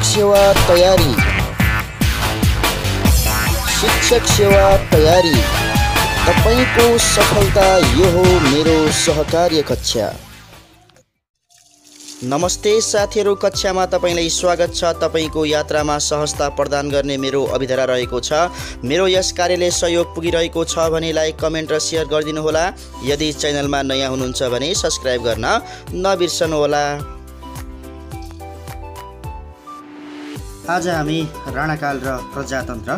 शिक्षक सेवा तयारी। शिक्षक सेवा तयारी तपाईको सफलता यो हो मेरो सहकार्य कक्षा। नमस्ते साथीहरू, कक्षामा तपाईलाई स्वागत छ। तपाईको यात्रामा सहजता प्रदान गर्ने मेरो अभिधरा रहेको छ। मेरो यस कार्यले सहयोग पुगिरहेको छ भने लाइक, कमेन्ट र शेयर गरिदिनु होला। यदि च्यानलमा नयाँ हुनुहुन्छ भने सब्स्क्राइब गर्न नबिर्सनु होला। आज हामी राणाकाल र प्रजातन्त्र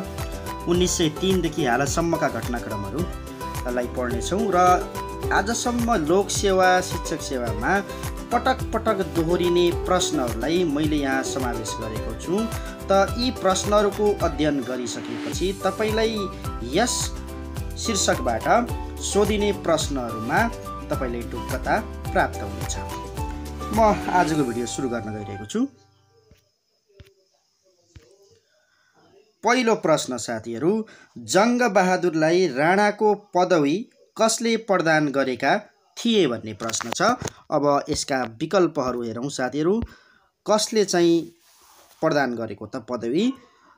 1903 देखि हालसम्मका घटनाक्रमहरूलाई पढ्नेछौँ र आजसम्म लोक सेवा शिक्षक सेवामा पटक पटक दोहोरिने प्रश्नहरूलाई मैले यहाँ समावेश गरेको छु। त यी प्रश्नहरूको अध्ययन गरिसकेपछि तपाईलाई यस शीर्षकबाट सोधिने प्रश्नहरूमा तपाईलाई ढुक्कता प्राप्त हुनेछ। म आजको भिडियो सुरु गर्न गइरहेको छु। पहिलो प्रश्न साथीहरू, जङ्ग बहादुरलाई राणाको पदवी कसले प्रदान गरेका थिए भन्ने प्रश्न छ। अब यसका विकल्पहरू हेरौँ साथीहरू। कसले चाहिँ प्रदान गरेको त पदवी?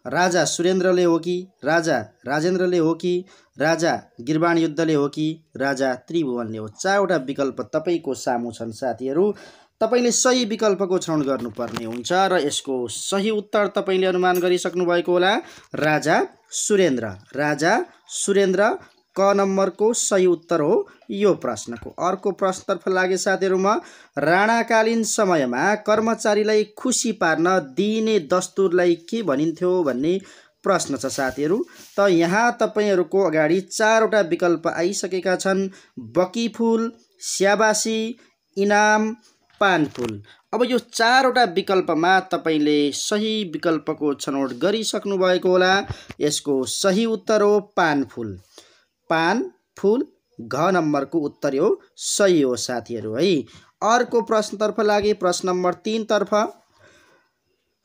राजा सुरेन्द्रले हो कि, राजा राजेन्द्रले हो कि, राजा गिर्वाणयुद्धले हो कि, राजा त्रिभुवनले हो? चारवटा विकल्प तपाईँको सामु छन् साथीहरू। तपाईले सही विकल्पको छनौट गर्नुपर्ने हुन्छ र यसको सही उत्तर तपाईले अनुमान गरिसक्नु भएको होला। राजा सुरेन्द्र। राजा सुरेन्द्र क नम्बरको सही उत्तर हो यो प्रश्नको। अर्को प्रश्नतर्फ लागे साथीहरू म। राणाकालीन समयमा कर्मचारीलाई खुसी पार्न दिइने दस्तुरलाई के भनिन्थ्यो भन्ने प्रश्न छ साथीहरू। त यहाँ तपाईहरूको अगाडि चारवटा विकल्प आइसकेका छन्। बकीफुल, स्याबासी, इनाम, पानफुल। अब यो चारवटा विकल्पमा तपाईले सही विकल्पको छनौट गरिसक्नु भएको होला। यसको सही उत्तर हो पानफुल। पानफुल घ नम्बरको उत्तर हो सही हो साथीहरू है। अर्को प्रश्नतर्फ लागे। प्रश्न नम्बर 3 तर्फ।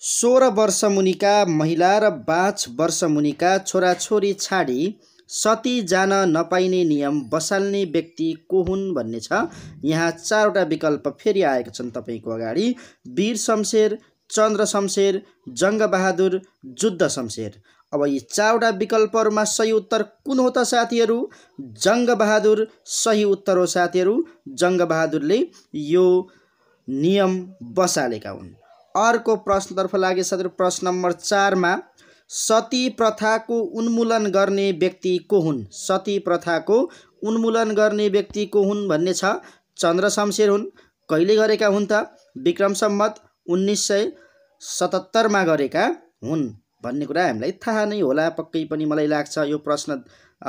16 वर्ष मुनिका महिला र 5 वर्ष मुनिका छोराछोरी छाडी सती जान नपाइने नियम बसाल्ने व्यक्ति को हुन् भन्ने छ। यहाँ चारवटा विकल्प फेरि आएका छन् तपाईको अगाडि। वीर शमशेर, चन्द्र शमशेर, जङ्ग बहादुर, जुद्ध शमशेर। अब यी चारवटा विकल्पहरूमा सही उत्तर कुन हो त साथीहरू? जङ्ग बहादुर सही उत्तर हो साथीहरू। जङ्ग बहादुरले यो नियम बसालेका हुन्। अर्को प्रश्नतर्फ लागे साथीहरू। प्रश्न नम्बर 4 मा सती प्रथाको उन्मूलन गर्ने व्यक्ति को हुन्? सती प्रथाको उन्मूलन गर्ने व्यक्ति को हुन् भन्ने छ। चन्द्र शमशेर हुन्। कहिले गरेका हुन् त? विक्रम सम्वत 1977 मा गरेका हुन् भन्ने कुरा हामीलाई थाहा नै होला पक्कै पनि मलाई लाग्छ। यो प्रश्न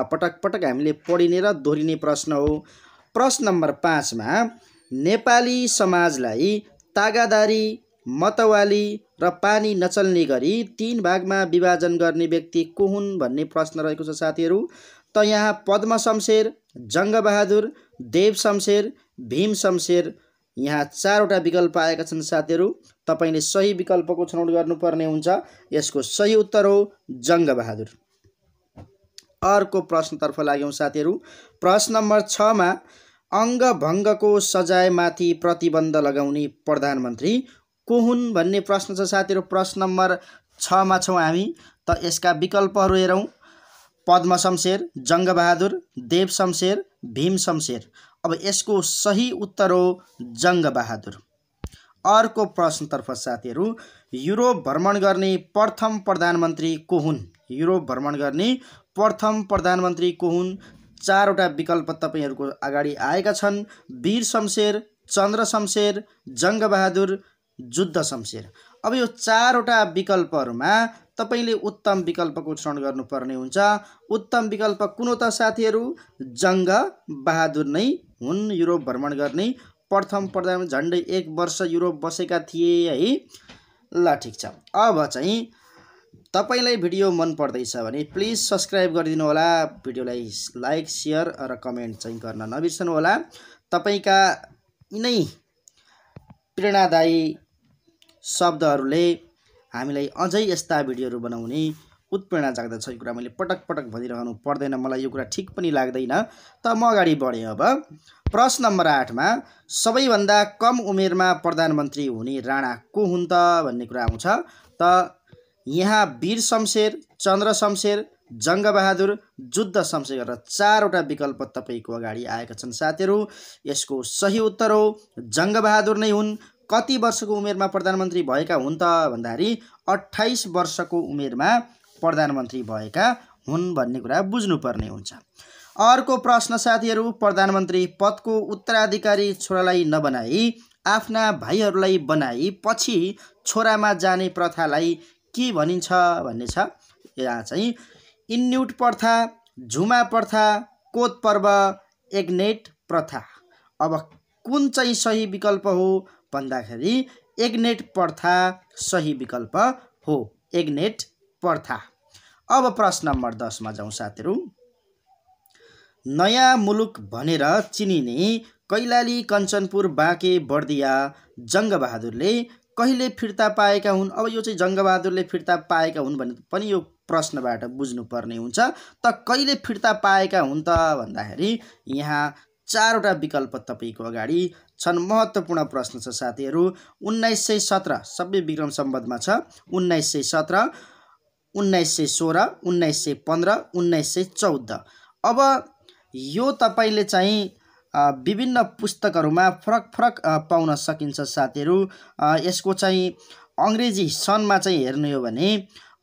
पटक पटक हामीले पढिने र दोहोरिने प्रश्न हो। प्रश्न नम्बर 5 मा नेपाली समाजलाई तागादारी, मतवाली र पानी नचल्ने गरी 3 भागमा विभाजन गर्ने व्यक्ति को हुन् भन्ने प्रश्न रहेको छ साथीहरू। त यहाँ पद्म शमशेर, जङ्ग बहादुर, देव शमशेर, भीम शमशेर, यहाँ चारवटा विकल्प आएका छन् साथीहरू। तपाईले सही विकल्पको छनौट गर्नुपर्ने हुन्छ। यसको सही उत्तर हो जङ्ग बहादुर। अर्को प्रश्नतर्फ लाग्यौँ साथीहरू। प्रश्न नम्बर 6 मा अङ्गभङ्गको सजायमाथि प्रतिबन्ध लगाउने प्रधानमन्त्री को हुन् भन्ने प्रश्न छ साथीहरू। प्रश्न नम्बर 6 मा छौँ हामी। त यसका विकल्पहरू हेरौँ। पद्म शमशेर, जङ्ग बहादुर, देव शमशेर, भीम शमशेर। अब यसको सही उत्तर हो जङ्ग बहादुर। अर्को प्रश्नतर्फ साथीहरू। युरोप भ्रमण गर्ने प्रथम प्रधानमन्त्री को हुन्? युरोप भ्रमण गर्ने प्रथम प्रधानमन्त्री को हुन्? चारवटा विकल्प तपाईहरूको अगाडि आएका छन्। वीर शमशेर, चन्द्र शमशेर, जङ्ग बहादुर, जुद्ध शमशेर। अब यो चारवटा विकल्पहरूमा तपाईले उत्तम विकल्पको छनौट गर्नुपर्ने हुन्छ। उत्तम विकल्प कुन हो त साथीहरू? जङ्ग बहादुर नै हुन् युरोप भ्रमण गर्ने प्रथम प्रधानमन्त्री। झन्डै 1 वर्ष युरोप बसेका थिए है। ल ठिक छ। अब चाहिँ तपाईलाई भिडियो मन पर्दैछ भने प्लिज सब्स्क्राइब गरिदिनु होला। भिडियोलाई लाइक, शेयर र कमेन्ट चाहिँ गर्न नबिर्सनु होला। तपाईका यिनै प्रेरणादायी शब्दहरूले हामीलाई अझै यस्ता भिडियोहरू बनाउने उत्प्रेरणा जाग्दछ। यो कुरा मैले पटक पटक भनिरहनु पर्दैन, मलाई यो कुरा ठिक पनि लाग्दैन। त म अगाडि बढेँ। अब प्रश्न नम्बर 8मा सबैभन्दा कम उमेरमा प्रधानमन्त्री हुने राणा को हुन् त भन्ने कुरा आउँछ। त यहाँ वीर शमशेर, चन्द्र शमशेर, जङ्गबहादुर, जुद्ध शमशेर गरेर 4वटा विकल्प तपाईँको अगाडि आएका छन् साथीहरू। यसको सही उत्तर हो जङ्गबहादुर नै हुन्। कति वर्षको उमेरमा प्रधानमन्त्री भएका हुन् त भन्दाखेरि 28 वर्षको उमेरमा प्रधानमन्त्री भएका हुन् भन्ने कुरा बुझ्नुपर्ने हुन्छ। अर्को प्रश्न साथीहरू, प्रधानमन्त्री पदको उत्तराधिकारी छोरालाई नबनाई आफ्ना भाइहरूलाई बनाई पछि छोरामा जाने प्रथालाई के भनिन्छ भन्ने छ। यहाँ चाहिँ इन्युट प्रथा, झुमा प्रथा, कोत पर्व, एग्नेट प्रथा। अब कुन चाहिँ सही विकल्प हो भन्दाखेरि एग्नेट प्रथा सही विकल्प हो, एग्नेट प्रथा। अब प्रश्न नम्बर 10मा जाउँ साथीहरू। नयाँ मुलुक भनेर चिनिने कैलाली, कञ्चनपुर, बाँके, बर्दिया जङ्गबहादुरले कहिले फिर्ता पाएका हुन्। अब यो चाहिँ जङ्गबहादुरले फिर्ता पाएका हुन् भने पनि यो प्रश्नबाट बुझ्नुपर्ने हुन्छ। त कहिले फिर्ता पाएका हुन् त भन्दाखेरि यहाँ 4वटा विकल्प तपाईँको अगाडि छन्। महत्त्वपूर्ण प्रश्न छ साथीहरू। 1917 सबै विक्रम सम्बन्धमा छ। 1917, 1916, 1915, 1914। अब यो तपाईँले चाहिँ विभिन्न पुस्तकहरूमा फरक फरक पाउन सकिन्छ साथीहरू। यसको चाहिँ अङ्ग्रेजी सनमा चाहिँ हेर्ने हो भने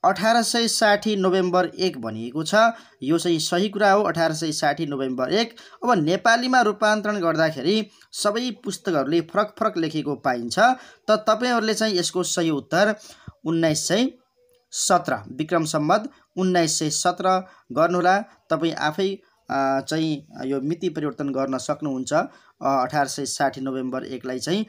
1860 नोभेम्बर 1 भनिएको छ। यो चाहिँ सही कुरा हो, 1860 नोभेम्बर 1। अब नेपालीमा रूपान्तरण गर्दाखेरि सबै पुस्तकहरूले फरक फरक लेखेको पाइन्छ। त तपाईँहरूले चाहिँ यसको सही उत्तर 1917 विक्रम सम्वत 1917 गर्नुहोला। तपाईँ आफै चाहिँ यो मिति परिवर्तन गर्न सक्नुहुन्छ। 1860 नोभेम्बर 1लाई चाहिँ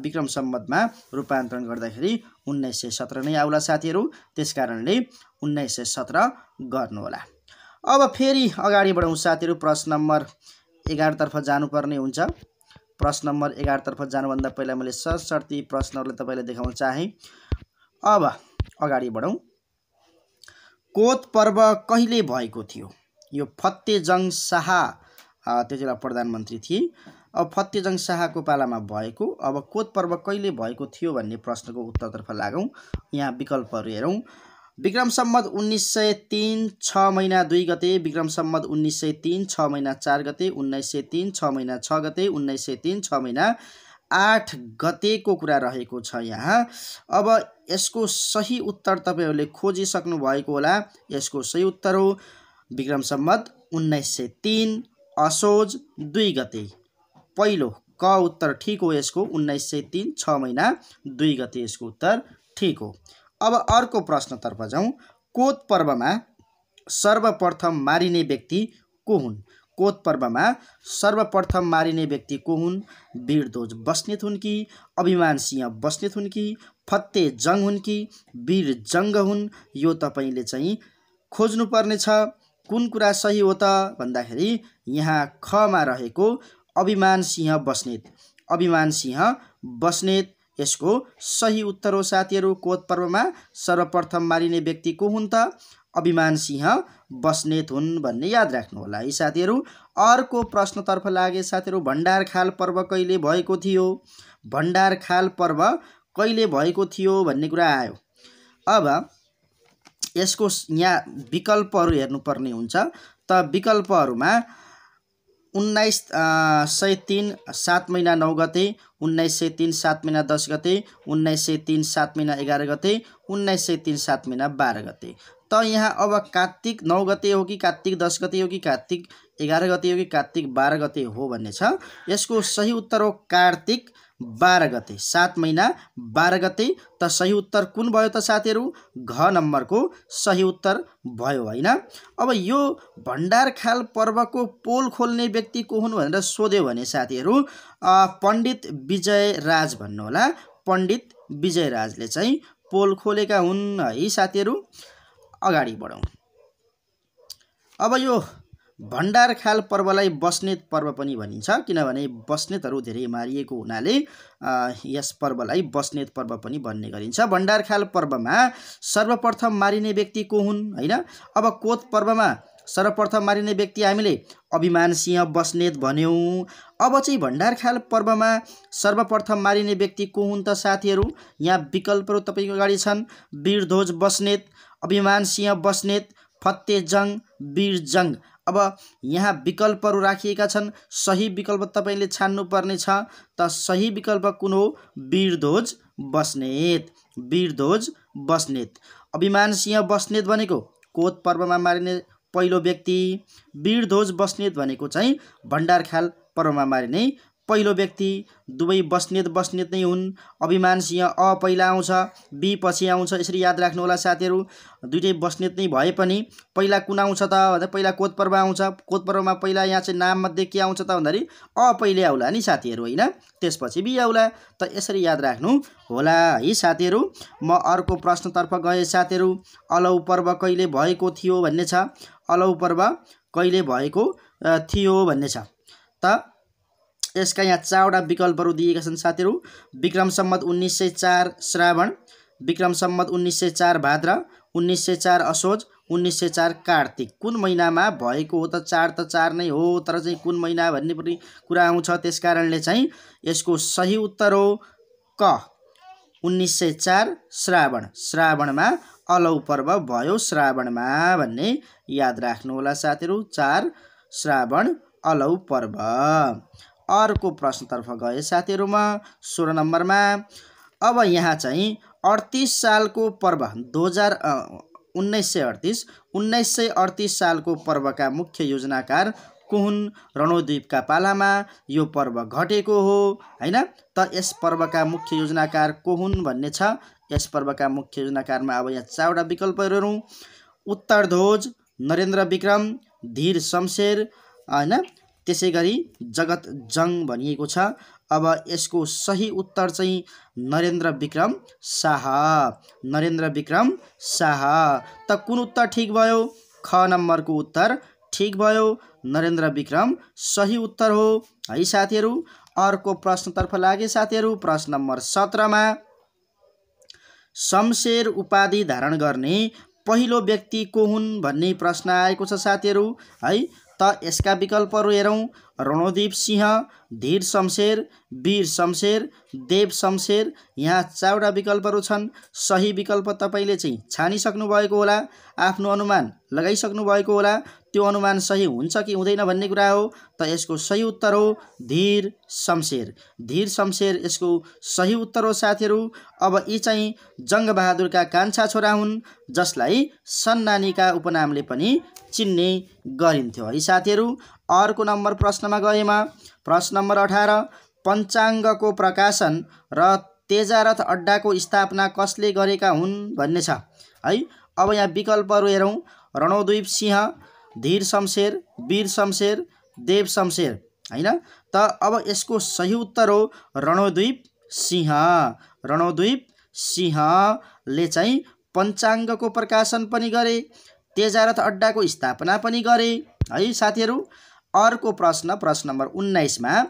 विक्रम सम्वतमा रूपान्तरण गर्दाखेरि 1917 नै आउला साथीहरू। त्यसकारणले 1917 गर्नुहोला। अब फेरि अगाडि बढौँ साथीहरू। प्रश्न नम्बर 11 तर्फ जानुपर्ने हुन्छ। प्रश्न नम्बर 11 तर्फ जानुभन्दा पहिला मैले सशर्ती प्रश्नहरूलाई तपाईँलाई देखाउन चाहेँ। अब अगाडि बढौँ। कोत पर्व कहिले भएको थियो? यो फतेजङ शाह त्यतिबेला प्रधानमन्त्री थिए। अब फतेजङ शाहको पालामा भएको। अब कोत पर्व कहिले भएको थियो भन्ने प्रश्नको उत्तरतर्फ लागौँ। यहाँ विकल्पहरू हेरौँ। विक्रम सम्वत 1903 6 महिना 2 गते, विक्रम सम्वत 1903 6 महिना 4 गते, 1903 6 महिना 6 गते, 1903 6 महिना 8 गतेको कुरा रहेको छ यहाँ। अब यसको सही उत्तर तपाईँहरूले खोजिसक्नु भएको होला। यसको सही उत्तर हो विक्रम सम्वत 1903 असोज 2 गते। पहिलो क उत्तर ठिक हो यसको। 1903 6 महिना 2 गते यसको उत्तर ठिक हो। अब अर्को प्रश्नतर्फ जाउँ। कोत पर्वमा सर्वप्रथम मारिने व्यक्ति को हुन्? कोत पर्वमा सर्वप्रथम मारिने व्यक्ति को हुन्? वीरध्वज बस्नेत हुन् कि अभिमान सिंह बस्नेत हुन् कि फतेजङ हुन् कि वीर जङ्ग हुन्? यो तपाईँले चाहिँ खोज्नुपर्ने छ। कुन कुरा सही हो त भन्दाखेरि यहाँ खमा रहेको अभिमान सिंह बस्नेत। अभिमान सिंह बस्नेत यसको सही उत्तर हो साथीहरू। कोत पर्वमा सर्वप्रथम मारिने व्यक्ति को हुन् त? अभिमान सिंह बस्नेत हुन् भन्ने याद राख्नु होला है साथीहरू। अर्को प्रश्नतर्फ लागे साथीहरू। भण्डारखाल पर्व कहिले भएको थियो? भण्डारखाल पर्व कहिले भएको थियो भन्ने कुरा आयो। अब यसको यहाँ विकल्पहरू हेर्नुपर्ने हुन्छ। त विकल्पहरूमा 1903 7 महिना 9 गते, 1903 7 महिना 10 गते, 1903 7 महिना 11 गते, 1903 7 महिना 12 गते। त यहाँ अब कार्तिक 9 गते हो कि कार्तिक 10 गते हो कि कार्तिक 11 गते हो कि कार्तिक 12 गते हो भन्ने छ। यसको सही उत्तर हो कार्तिक 12 गते, 7 महिना 12 गते। त सही उत्तर कुन भयो त साथीहरू? घ नम्बरको सही उत्तर भयो होइन। अब यो भण्डारखाल पर्वको पोल खोल्ने व्यक्ति को हुन् भनेर सोध्यो भने साथीहरू पण्डित विजय राज भन्नुहोला। पण्डित विजय राजले चाहिँ पोल खोलेका हुन् है साथीहरू। अगाडि बढौँ। अब यो भण्डारखाल पर्वलाई बस्नेत पर्व पनि भनिन्छ, किनभने बस्नेतहरू धेरै मारिएको हुनाले यस पर्वलाई बस्नेत पर्व पनि भन्ने गरिन्छ। भण्डारखाल पर्वमा सर्वप्रथम मारिने व्यक्ति को हुन् हैन? अब कोत पर्वमा सर्वप्रथम मारिने व्यक्ति हामीले अभिमान सिंह बस्नेत भन्यौं। अब चाहिँ भण्डारखाल पर्वमा सर्वप्रथम मारिने व्यक्ति को हुन् त साथीहरू? यहाँ विकल्पहरू तपाईको अगाडि छन्। वीरध्वज बस्नेत, अभिमान सिंह बस्नेत, फतेजंग, वीरजंग। अब यहाँ विकल्पहरू राखिएका छन्, सही विकल्प तपाईले छान्नु पर्ने छ। त सही विकल्प कुन हो? वीरध्वज बस्नेत, वीरध्वज बस्नेत। अभिमान सिंह बस्नेत भनेको कोत पर्वमा मारिने पहिलो व्यक्ति, वीरध्वज बस्नेत भनेको चाहिँ भण्डारखाल पर्वमा मारिने पहिलो व्यक्ति। दुवै बस्नेत बस्नेत नै हुन्। अभिमान सिंह अ पहिला आउँछ, बी पछि आउँछ, यसरी याद राख्नु होला साथीहरू। दुईटै बस्नेत नै भए पनि पहिला कुन आउँछ त भन्दा पहिला कोत पर्व आउँछ। कोत पर्वमा पहिला यहाँ चाहिँ नाम मध्ये के आउँछ त भन्दाखेरि अ पहिले आउला नि साथीहरू हैन, त्यसपछि बी आउला। त यसरी याद राख्नु होला है साथीहरू। म अर्को प्रश्नतर्फ गए साथीहरू। अलौ पर्व कहिले भएको थियो भन्ने छ। अलौ पर्व कहिले भएको थियो भन्ने छ। त यसका यहाँ 4 वटा विकल्पहरू दिएका छन् साथीहरू। विक्रम सम्वत 1904 श्रावण, विक्रम सम्वत 1904 भाद्र, 1904 असोज, 1904 कार्तिक। कुन महिनामा भएको हो त? 4 त 4 नै हो, तर चाहिँ कुन महिना भन्ने पनि कुरा आउँछ। त्यसकारणले चाहिँ यसको सही उत्तर हो क 1904 श्रावण। श्रावणमा अलौ पर्व भयो श्रावणमा भन्ने याद राख्नु होला साथीहरू। 4 श्रावण अलौ पर्व। अर्को प्रश्नतर्फ गए साथीहरू म 16 नम्बरमा। अब यहाँ चाहिँ 38 सालको पर्व 1938 सालको पर्वका मुख्य योजनाकार को हुन्? रणोद्वीपका पालामा यो पर्व घटेको हो हैन। त यस पर्वका मुख्य योजनाकार को हुन् भन्ने छ। यस पर्वका मुख्य योजनाकारमा अब यहाँ 4 वटा विकल्पहरू हेरौँ। उत्तरध्वज, नरेन्द्र विक्रम, धीर शमशेर हैन, त्यसैगरी जगत जंग भनिएको छ। अब यसको सही उत्तर चाहिँ नरेन्द्र विक्रम शाह, नरेन्द्र विक्रम शाह। त कुन उत्तर ठीक भयो? ख नम्बरको उत्तर ठीक भयो, नरेन्द्र विक्रम सही उत्तर हो है साथीहरू। अर्को प्रश्नतर्फ लागे साथीहरू। प्रश्न नम्बर 17 मा शमशेर उपाधि धारण गर्ने पहिलो व्यक्ति को हुन् भन्ने प्रश्न आएको छ साथीहरू है। त यसका विकल्पहरू हेरौँ। रणोद्वीप सिंह, धीर शमशेर, वीर शमशेर, देव शमशेर। यहाँ 4 वटा विकल्पहरू छन्। सही विकल्प तपाईले चाहिँ छानिसक्नु भएको होला, आफ्नो अनुमान लगाइसक्नु भएको होला। त्यो अनुमान सही हुन्छ कि हुँदैन भन्ने कुरा हो। त यसको सही उत्तर हो धीर शमशेर, धीर शमशेर यसको सही उत्तर हो साथीहरू। अब यी चाहिँ जंग बहादुरका कान्छा छोरा हुन्, जसलाई सन्नानीका उपनामले पनि चिन्ने गरिन्थ्यो है साथीहरू। अर्को नम्बर प्रश्नमा गएमा प्रश्न नम्बर 18 पञ्चाङ्गको प्रकाशन र तेजारथ अड्डाको स्थापना कसले गरेका हुन् भन्ने छ है। अब यहाँ विकल्पहरू हेरौँ। रणोद्वीप सिंह, धीर शमशेर, वीर शमशेर, देव शमशेर हैन। त अब यसको सही उत्तर हो रणोद्वीप सिंह, रणोद्वीप सिंहले चाहिँ पञ्चाङ्गको प्रकाशन पनि गरे, तेजारथ अड्डाको स्थापना पनि गरे है साथीहरू। अर्को प्रश्न नम्बर 19 मा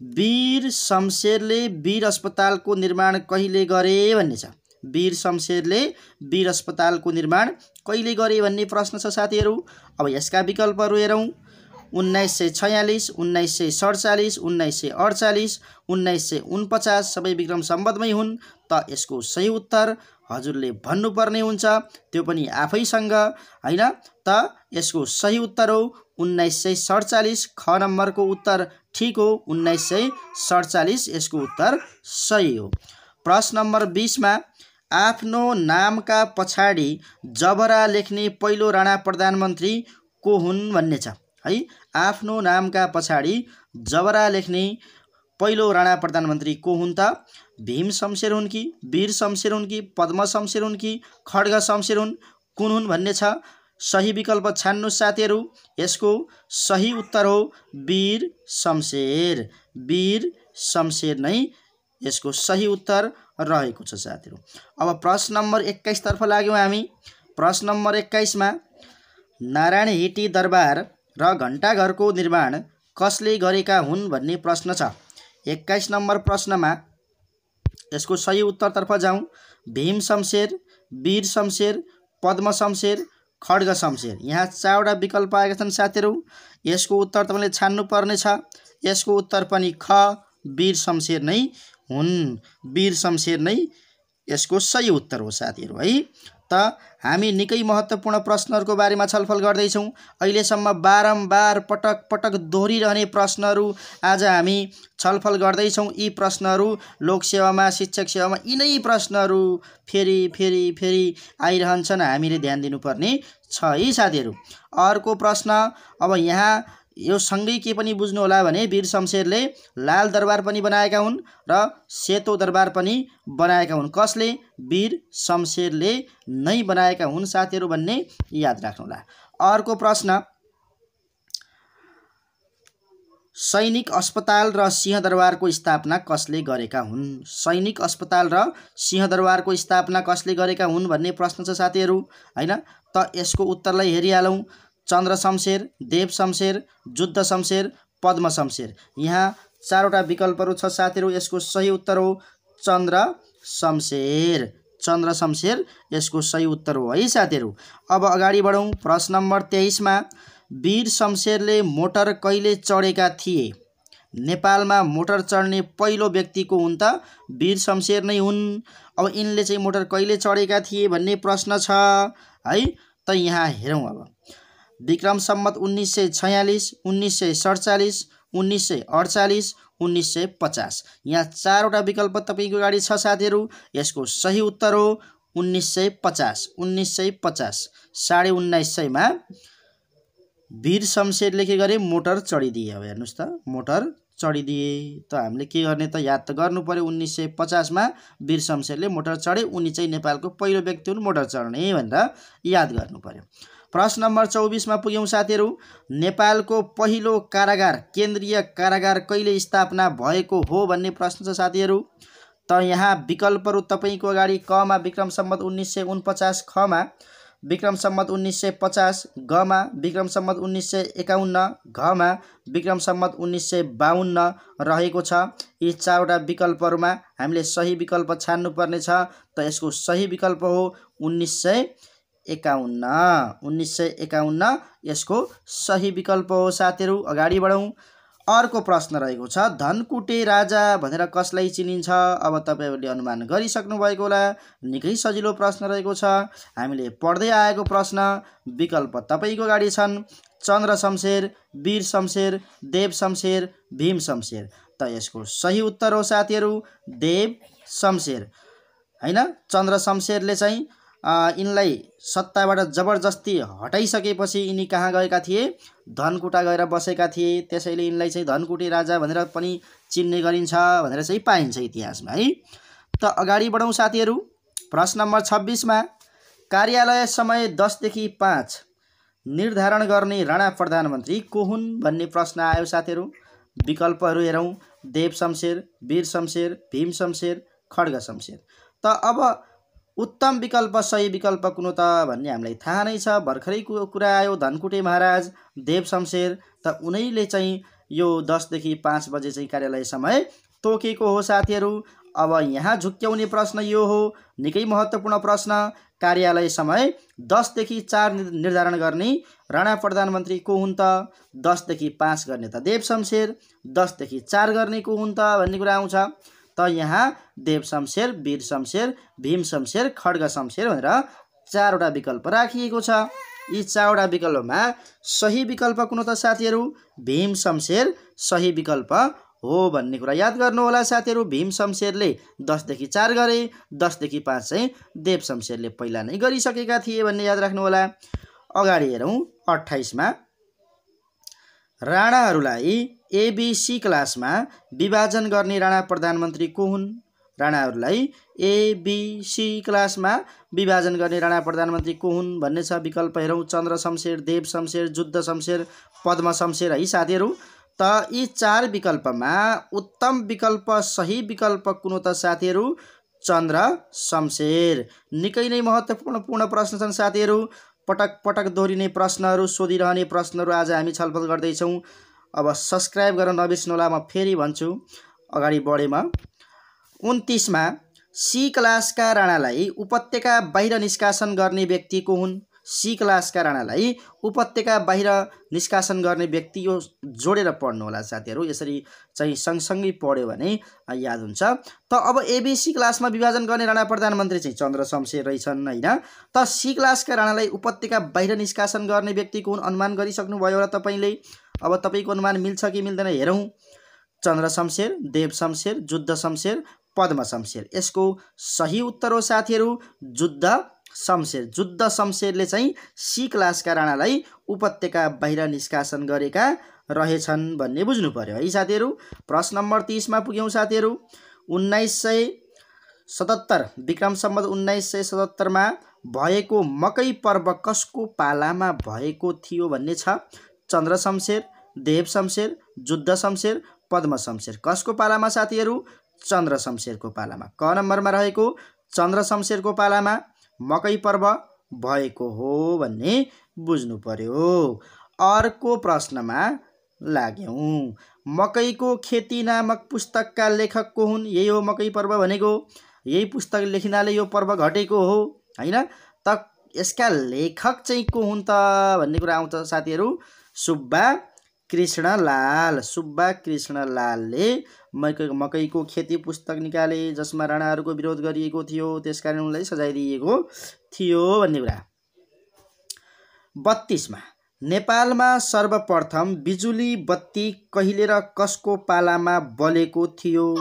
वीर शमशेरले वीर अस्पतालको निर्माण कहिले गरे भन्ने छ। वीर शमशेरले वीर अस्पतालको निर्माण कहिले गरे भन्ने प्रश्न छ साथीहरू। अब यसका विकल्पहरू हेरौँ। 1946, 1947, 1948, 1949 सबै विक्रम सम्वतमै हुन्। त यसको सही उत्तर हजुरले भन्नुपर्ने हुन्छ, त्यो पनि आफैसँग हैन। त यसको सही उत्तर हो 1947। ख नम्बरको उत्तर ठीक हो, 1947 यसको उत्तर सही हो। प्रश्न नम्बर 20 मा आफ्नो नामका पछाडि जबरा लेख्ने पहिलो राणा प्रधानमन्त्री को हुन् भन्ने छ है। आफ्नो नामका पछाडि जबरा लेख्ने पहिलो राणा प्रधानमन्त्री को हुन् त? भीम शमशेर हुन् कि, वीर शमशेर हुन् कि, पद्म शमशेर हुन् कि, खड्ग शमशेर हुन्, कुन हुन् भन्ने छ। सही विकल्प छान्नु साथीहरू। यसको सही उत्तर हो वीर शमशेर, वीर शमशेर नै यसको सही उत्तर रहेको छ साथीहरू। अब प्रश्न नम्बर 21 तर्फ लाग्यौं हामी। प्रश्न नम्बर 21 मा नारायण हिटी दरबार र घण्टाघरको निर्माण कसले गरेका हुन् भन्ने प्रश्न छ। 21 नम्बर प्रश्नमा यसको सही उत्तरतर्फ जाउँ। भीम शमशेर, वीर शमशेर, पद्म शमशेर, खड्ग शमशेर। यहाँ 4वटा विकल्प आएका छन् साथीहरू। यसको उत्तर तपाईँले छान्नु पर्नेछ। यसको उत्तर पनि ख वीर शमशेर नै हुन्। वीर शमशेर नै यसको सही उत्तर हो साथीहरू है। त हामी निकै महत्त्वपूर्ण प्रश्नहरूको बारेमा छलफल गर्दैछौँ। अहिलेसम्म बारम्बार पटक पटक दोहोरिरहने प्रश्नहरू आज हामी छलफल गर्दैछौँ। यी प्रश्नहरू लोकसेवामा, शिक्षक सेवामा यिनै प्रश्नहरू फेरि फेरि फेरि आइरहन्छन्। हामीले ध्यान दिनुपर्ने छ है साथीहरू। अर्को प्रश्न अब यहाँ यो सँगै के पनि बुझ्नु होला भने वीर शमशेरले लाल दरबार पनि बनाएका हुन् र सेतो दरबार पनि बनाएका हुन्। कसले? वीर शमशेरले नै बनाएका हुन् साथीहरू भन्ने याद राख्नु होला। अर्को प्रश्न सैनिक अस्पताल र सिंहदरबारको स्थापना कसले गरेका हुन्? सैनिक अस्पताल र सिंहदरबारको स्थापना कसले गरेका हुन् भन्ने प्रश्न छ साथीहरू हैन। त यसको उत्तरलाई हेरिहालौँ। चन्द्र शमशेर, देव शमशेर, जुद्ध शमशेर, पद्म शमशेर। यहाँ 4वटा विकल्पहरू छ साथीहरू। यसको सही उत्तर हो चन्द्र शमशेर। चन्द्र शमशेर यसको सही उत्तर हो है साथीहरू। अब अगाडि बढौँ। प्रश्न नम्बर 23 मा वीर शमशेरले मोटर कहिले चढेका थिए? नेपालमा मोटर चढ्ने पहिलो व्यक्ति को हुन् त? वीर शमशेर नै हुन्। अब यिनले चाहिँ मोटर कहिले चढेका थिए भन्ने प्रश्न छ है। त यहाँ हेरौँ। अब विक्रम सम्मत 1946, 1947, 1948, 1950। यहाँ 4वटा विकल्प तपाईँको अगाडि छ साथीहरू। यसको सही उत्तर हो 1950। 1950 1950 मा वीर शमशेरले के गरे? मोटर चढिदिए। अब हेर्नुहोस् त, मोटर चढिदिए। त हामीले के गर्ने त? याद त गर्नु पर्यो। 1950 मा वीर शमशेरले मोटर चढे। उनी चाहिँ नेपालको पहिलो व्यक्ति हुन् मोटर चढ्ने भनेर याद गर्नु पर्यो। प्रश्न नम्बर 24 मा पुग्यौँ साथीहरू। नेपालको पहिलो कारागार, केन्द्रीय कारागार कहिले स्थापना भएको हो भन्ने प्रश्न छ साथीहरू। त यहाँ विकल्पहरू तपाईँको अगाडि क मा विक्रम सम्मत 1949, ख मा विक्रम सम्मत 1950, ग मा विक्रम सम्मत 1951, घ मा विक्रम सम्मत 1952 रहेको छ। यी 4वटा विकल्पहरूमा हामीले सही विकल्प छान्नु पर्ने छ। त यसको सही विकल्प हो 1951। 1951 यसको सही विकल्प हो साथीहरू। अगाडि बढौँ। अर्को प्रश्न रहेको छ धनकुटे राजा भनेर कसलाई चिनिन्छ? अब तपाईहरुले अनुमान गरिसक्नु भएको होला। निकै सजिलो प्रश्न रहेको छ। हामीले पढ्दै आएको प्रश्न। विकल्प तपाईको अगाडि छन्। चन्द्र शमशेर, वीर शमशेर, देव शमशेर, भीम शमशेर। त यसको सही उत्तर हो साथीहरु देव शमशेर। हैन, चन्द्र शमशेरले चाहिँ यिनलाई सत्ताबाट जबरजस्ती हटाइसकेपछि यिनी कहाँ गएका थिए? धनकुटा गएर बसेका थिए। त्यसैले यिनलाई चाहिँ धनकुटे राजा भनेर पनि चिन्ने गरिन्छ भनेर चाहिँ पाइन्छ इतिहासमा है। त अगाडि बढौं साथीहरु। प्रश्न नम्बर 26 मा कार्यालय समय 10 देखि 5 निर्धारण गर्ने राणा प्रधानमन्त्री को हुन् भन्ने प्रश्न आयो साथीहरु। विकल्पहरु हेरौं। देव शमशेर, वीर शमशेर, भीम शमशेर, खड्ग शमशेर। त अब उत्तम विकल्प सही विकल्प कुन त भन्ने हामीलाई थाहा नै छ। भर्खरै कुरा आयो धनकुटे महाराज, देव शमशेर। त उनैले चाहिँ यो 10 देखि 5 बजे चाहिँ कार्यालय समय तोकेको हो साथीहरु। अब यहाँ झुक्क्याउने प्रश्न यो हो, निकै महत्त्वपूर्ण प्रश्न। कार्यालय समय 10 देखि 4 निर्धारण गर्ने राणा प्रधानमन्त्री को हुन् त? 10 देखि 5 गर्ने त देव शमशेर, 10 देखि 4 गर्ने को हुन् त भन्ने कुरा आउँछ। त यहाँ देव शमशेर, वीर शमशेर, भीम शमशेर, खड्ग शमशेर भनेर 4 वटा विकल्प राखिएको छ। यी 4 वटा विकल्पमा सही विकल्प कुन त साथीहरु? भीम शमशेर सही विकल्प हो भन्ने कुरा याद गर्नु होला साथीहरु। भीम शमशेरले 10 देखि 4 गरे, 10 देखि 5 चाहिँ देव शमशेरले पहिला नै गरिसकेका थिए भन्ने याद राख्नु होला। अगाडि हेरौं 28 मा राणाहरूलाई एबीसी क्लासमा विभाजन गर्ने राणा प्रधानमन्त्री को हुन्? राणाहरूलाई एबीसी क्लासमा विभाजन गर्ने राणा प्रधानमन्त्री को हुन् भन्ने छ। विकल्प हेरौं। चन्द्र शमशेर, देव शमशेर, जुद्ध शमशेर, पद्म शमशेर है साथीहरु। त यी 4 विकल्पमा उत्तम विकल्प सही विकल्प कुन त साथीहरु? चन्द्र शमशेर। निकै नै महत्त्वपूर्ण प्रश्न छन् साथीहरु। पटक पटक दोहोरिने प्रश्नहरू, सोधिरहने प्रश्नहरू आज हामी छलफल गर्दैछौँ। अब सब्सक्राइब गर्न नबिर्सनुहोला। म फेरि भन्छु अगाडि बढेमा। 29 मा सी क्लासका राणालाई उपत्यका बाहिर निष्कासन गर्ने व्यक्ति को हुन्? सी क्लासका राणालाई उपत्यका बाहिर निष्कासन गर्ने व्यक्ति, यो जोडेर पढ्नु होला साथीहरू। यसरी चाहिँ सँगसँगै पढ्यो भने याद हुन्छ। त अब एबीसी क्लासमा विभाजन गर्ने राणा प्रधानमन्त्री चाहिँ चन्द्र शमशेर रहेछन् हैन। त सी क्लासका राणालाई उपत्यका बाहिर निष्कासन गर्ने व्यक्ति को हुन्? अनुमान गरिसक्नु भयो होला तपाईले। अब तपाईको अनुमान मिल्छ कि मिल्दैन हेरौँ। चन्द्र शमशेर, देव शमशेर, जुद्ध शमशेर, पद्म शमशेर। यसको सही उत्तर हो साथीहरू जुद्ध शमशेर। जुद्ध शमशेरले चाहिँ सी क्लासका राणालाई उपत्यका बाहिर निष्कासन गरेका रहेछन् भन्ने बुझ्नु पर्यो है साथीहरू। प्रश्न नम्बर 30 मा पुग्यौं साथीहरू। 1977 विक्रम सम्वत 1977 मा भएको मकै पर्व कसको पालामा भएको थियो भन्ने छ? चन्द्र शमशेर, देव शमशेर, जुद्ध शमशेर, पद्म शमशेर। कसको पालामा साथीहरू? चन्द्र शमशेरको पालामा। क नम्बरमा रहेको चन्द्र शमशेरको पालामा मकै पर्व भएको हो भन्ने बुझ्नु पर्यो। अर्को प्रश्नमा लाग्यौं। मकैको खेती नामक पुस्तकका लेखक को हुन्? यही हो मकै पर्व भनेको। यही पुस्तक लेखिनाले यो पर्व घटेको हो हैन। त यसका लेखक चाहिँ को हुन् त भन्ने कुरा आउँछ साथीहरू। सुब्बा कृष्णलाल। सुब्बा कृष्णलालले मकैको खेती पुस्तक निकाले जसमा राणाहरूको विरोध गरिएको थियो, त्यसकारण उनलाई सजाय दिएको थियो भन्ने कुरा। 32 मा नेपालमा सर्वप्रथम बिजुली बत्ती कहिले र कसको पालामा बलेको थियो?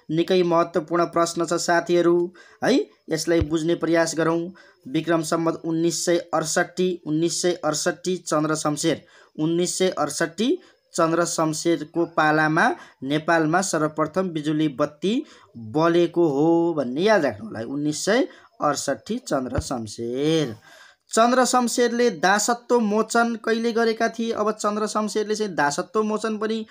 निकै महत्त्वपूर्ण प्रश्न छ साथीहरू है। यसलाई बुझ्ने प्रयास गरौँ। विक्रम सम्वत 1968 चन्द्र शमशेर। 1968 चन्द्र शमशेरको पालामा नेपालमा सर्वप्रथम बिजुली बत्ती बलेको हो भन्ने याद राख्नु होला। 1968 चन्द्र शमशेर। चन्द्र शमशेरले दासत्व मोचन कहिले गरेका थिए? अब चन्द्र शमशेरले चाहिँ दासत्व मोचन पनि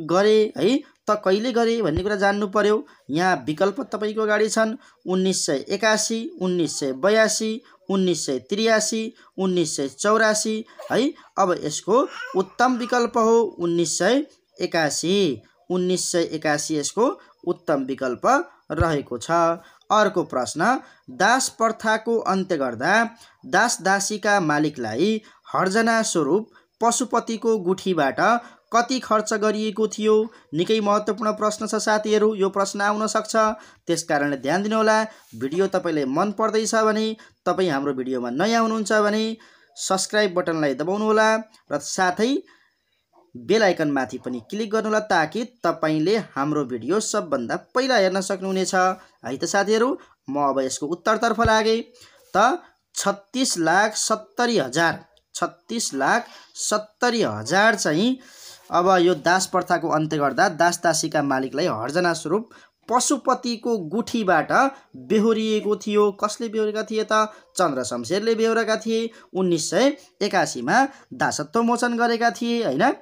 गरे है। त कहिले गरे भन्ने कुरा जान्नु पर्यो। यहाँ विकल्प तपाईको अगाडि छन्। 1981, 1982, 1983, 1984 है। अब यसको उत्तम विकल्प हो 1981। 1981 यसको उत्तम विकल्प रहेको छ। अर्को प्रश्न। दास प्रथाको अन्त्य गर्दा दास दासीका मालिकलाई हर्जना स्वरूप पशुपतिको गुठीबाट कति खर्च गरिएको थियो? निकै महत्त्वपूर्ण प्रश्न छ साथीहरू। यो प्रश्न आउन सक्छ, त्यसकारणले ध्यान दिनुहोला। भिडियो तपाईलाई मन पर्दैछ भने, तपाई हाम्रो भिडियोमा नयाँ हुनुहुन्छ भने सब्स्क्राइब बटनलाई दबाउनु होला र साथै बेल आइकन माथि पनि क्लिक गर्नुहोला ताकि तपाईले हाम्रो भिडियो सबभन्दा पहिला हेर्न सक्नुहुनेछ है त साथीहरू। म अब यसको उत्तरतर्फ लागे त 36,70,000 36,70,000 चाहिँ अब यो दास प्रथाको अन्त्य गर्दा दास दासीका मालिकलाई हर्जना स्वरूप पशुपतिको गुठीबाट बेहोरिएको थियो। कसले बेहोरेका थिए त? चन्द्र शमशेरले बेहोरेका थिए। 1981 मा दासत्व मोचन गरेका थिए हैन।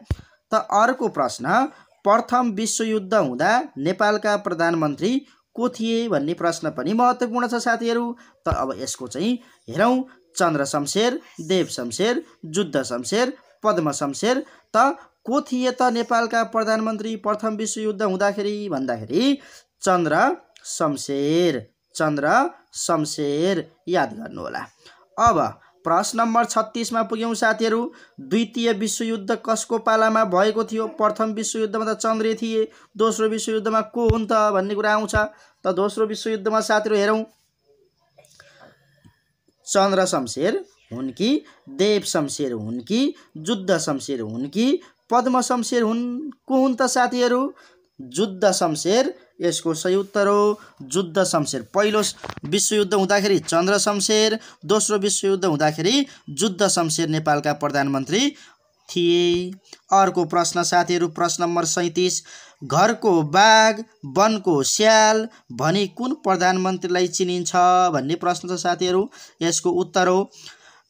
त अर्को प्रश्न। प्रथम विश्वयुद्ध हुँदा नेपालका प्रधानमन्त्री को थिए भन्ने प्रश्न पनि महत्त्वपूर्ण छ साथीहरू। त अब यसको चाहिँ हेरौँ। चन्द्र शमशेर, देव शमशेर, जुद्ध शमशेर, पद्म शमशेर। त को थिए त नेपालका प्रधानमन्त्री प्रथम विश्वयुद्ध हुँदाखेरि भन्दाखेरि चन्द्र शमशेर। चन्द्र शमशेर याद गर्नु होला। अब प्रश्न नम्बर 36 मा पुग्यौं साथीहरू। द्वितीय विश्वयुद्ध कसको पालामा भएको थियो? प्रथम विश्वयुद्धमा त चन्द्रे थिए। दोस्रो विश्वयुद्धमा को हुन् त भन्ने कुरा आउँछ। त दोस्रो विश्वयुद्धमा साथीहरू हेरौँ। चन्द्र शमशेर हुन् कि देव शमशेर हुन् कि जुद्ध शमशेर हुन् कि पद्म शमशेर हुन्? को हुन् त साथीहरू? जुद्ध शमशेर यसको सही उत्तर हो। जुद्ध शमशेर। पहिलो विश्वयुद्ध हुँदाखेरि चन्द्र शमशेर, दोस्रो विश्वयुद्ध हुँदाखेरि जुद्ध शमशेर नेपालका प्रधानमन्त्री थिए। अर्को प्रश्न साथीहरू। प्रश्न नम्बर 37। घरको बाघ वनको स्याल भनी कुन प्रधानमन्त्रीलाई चिनिन्छ भन्ने प्रश्न छ साथीहरू। यसको उत्तर हो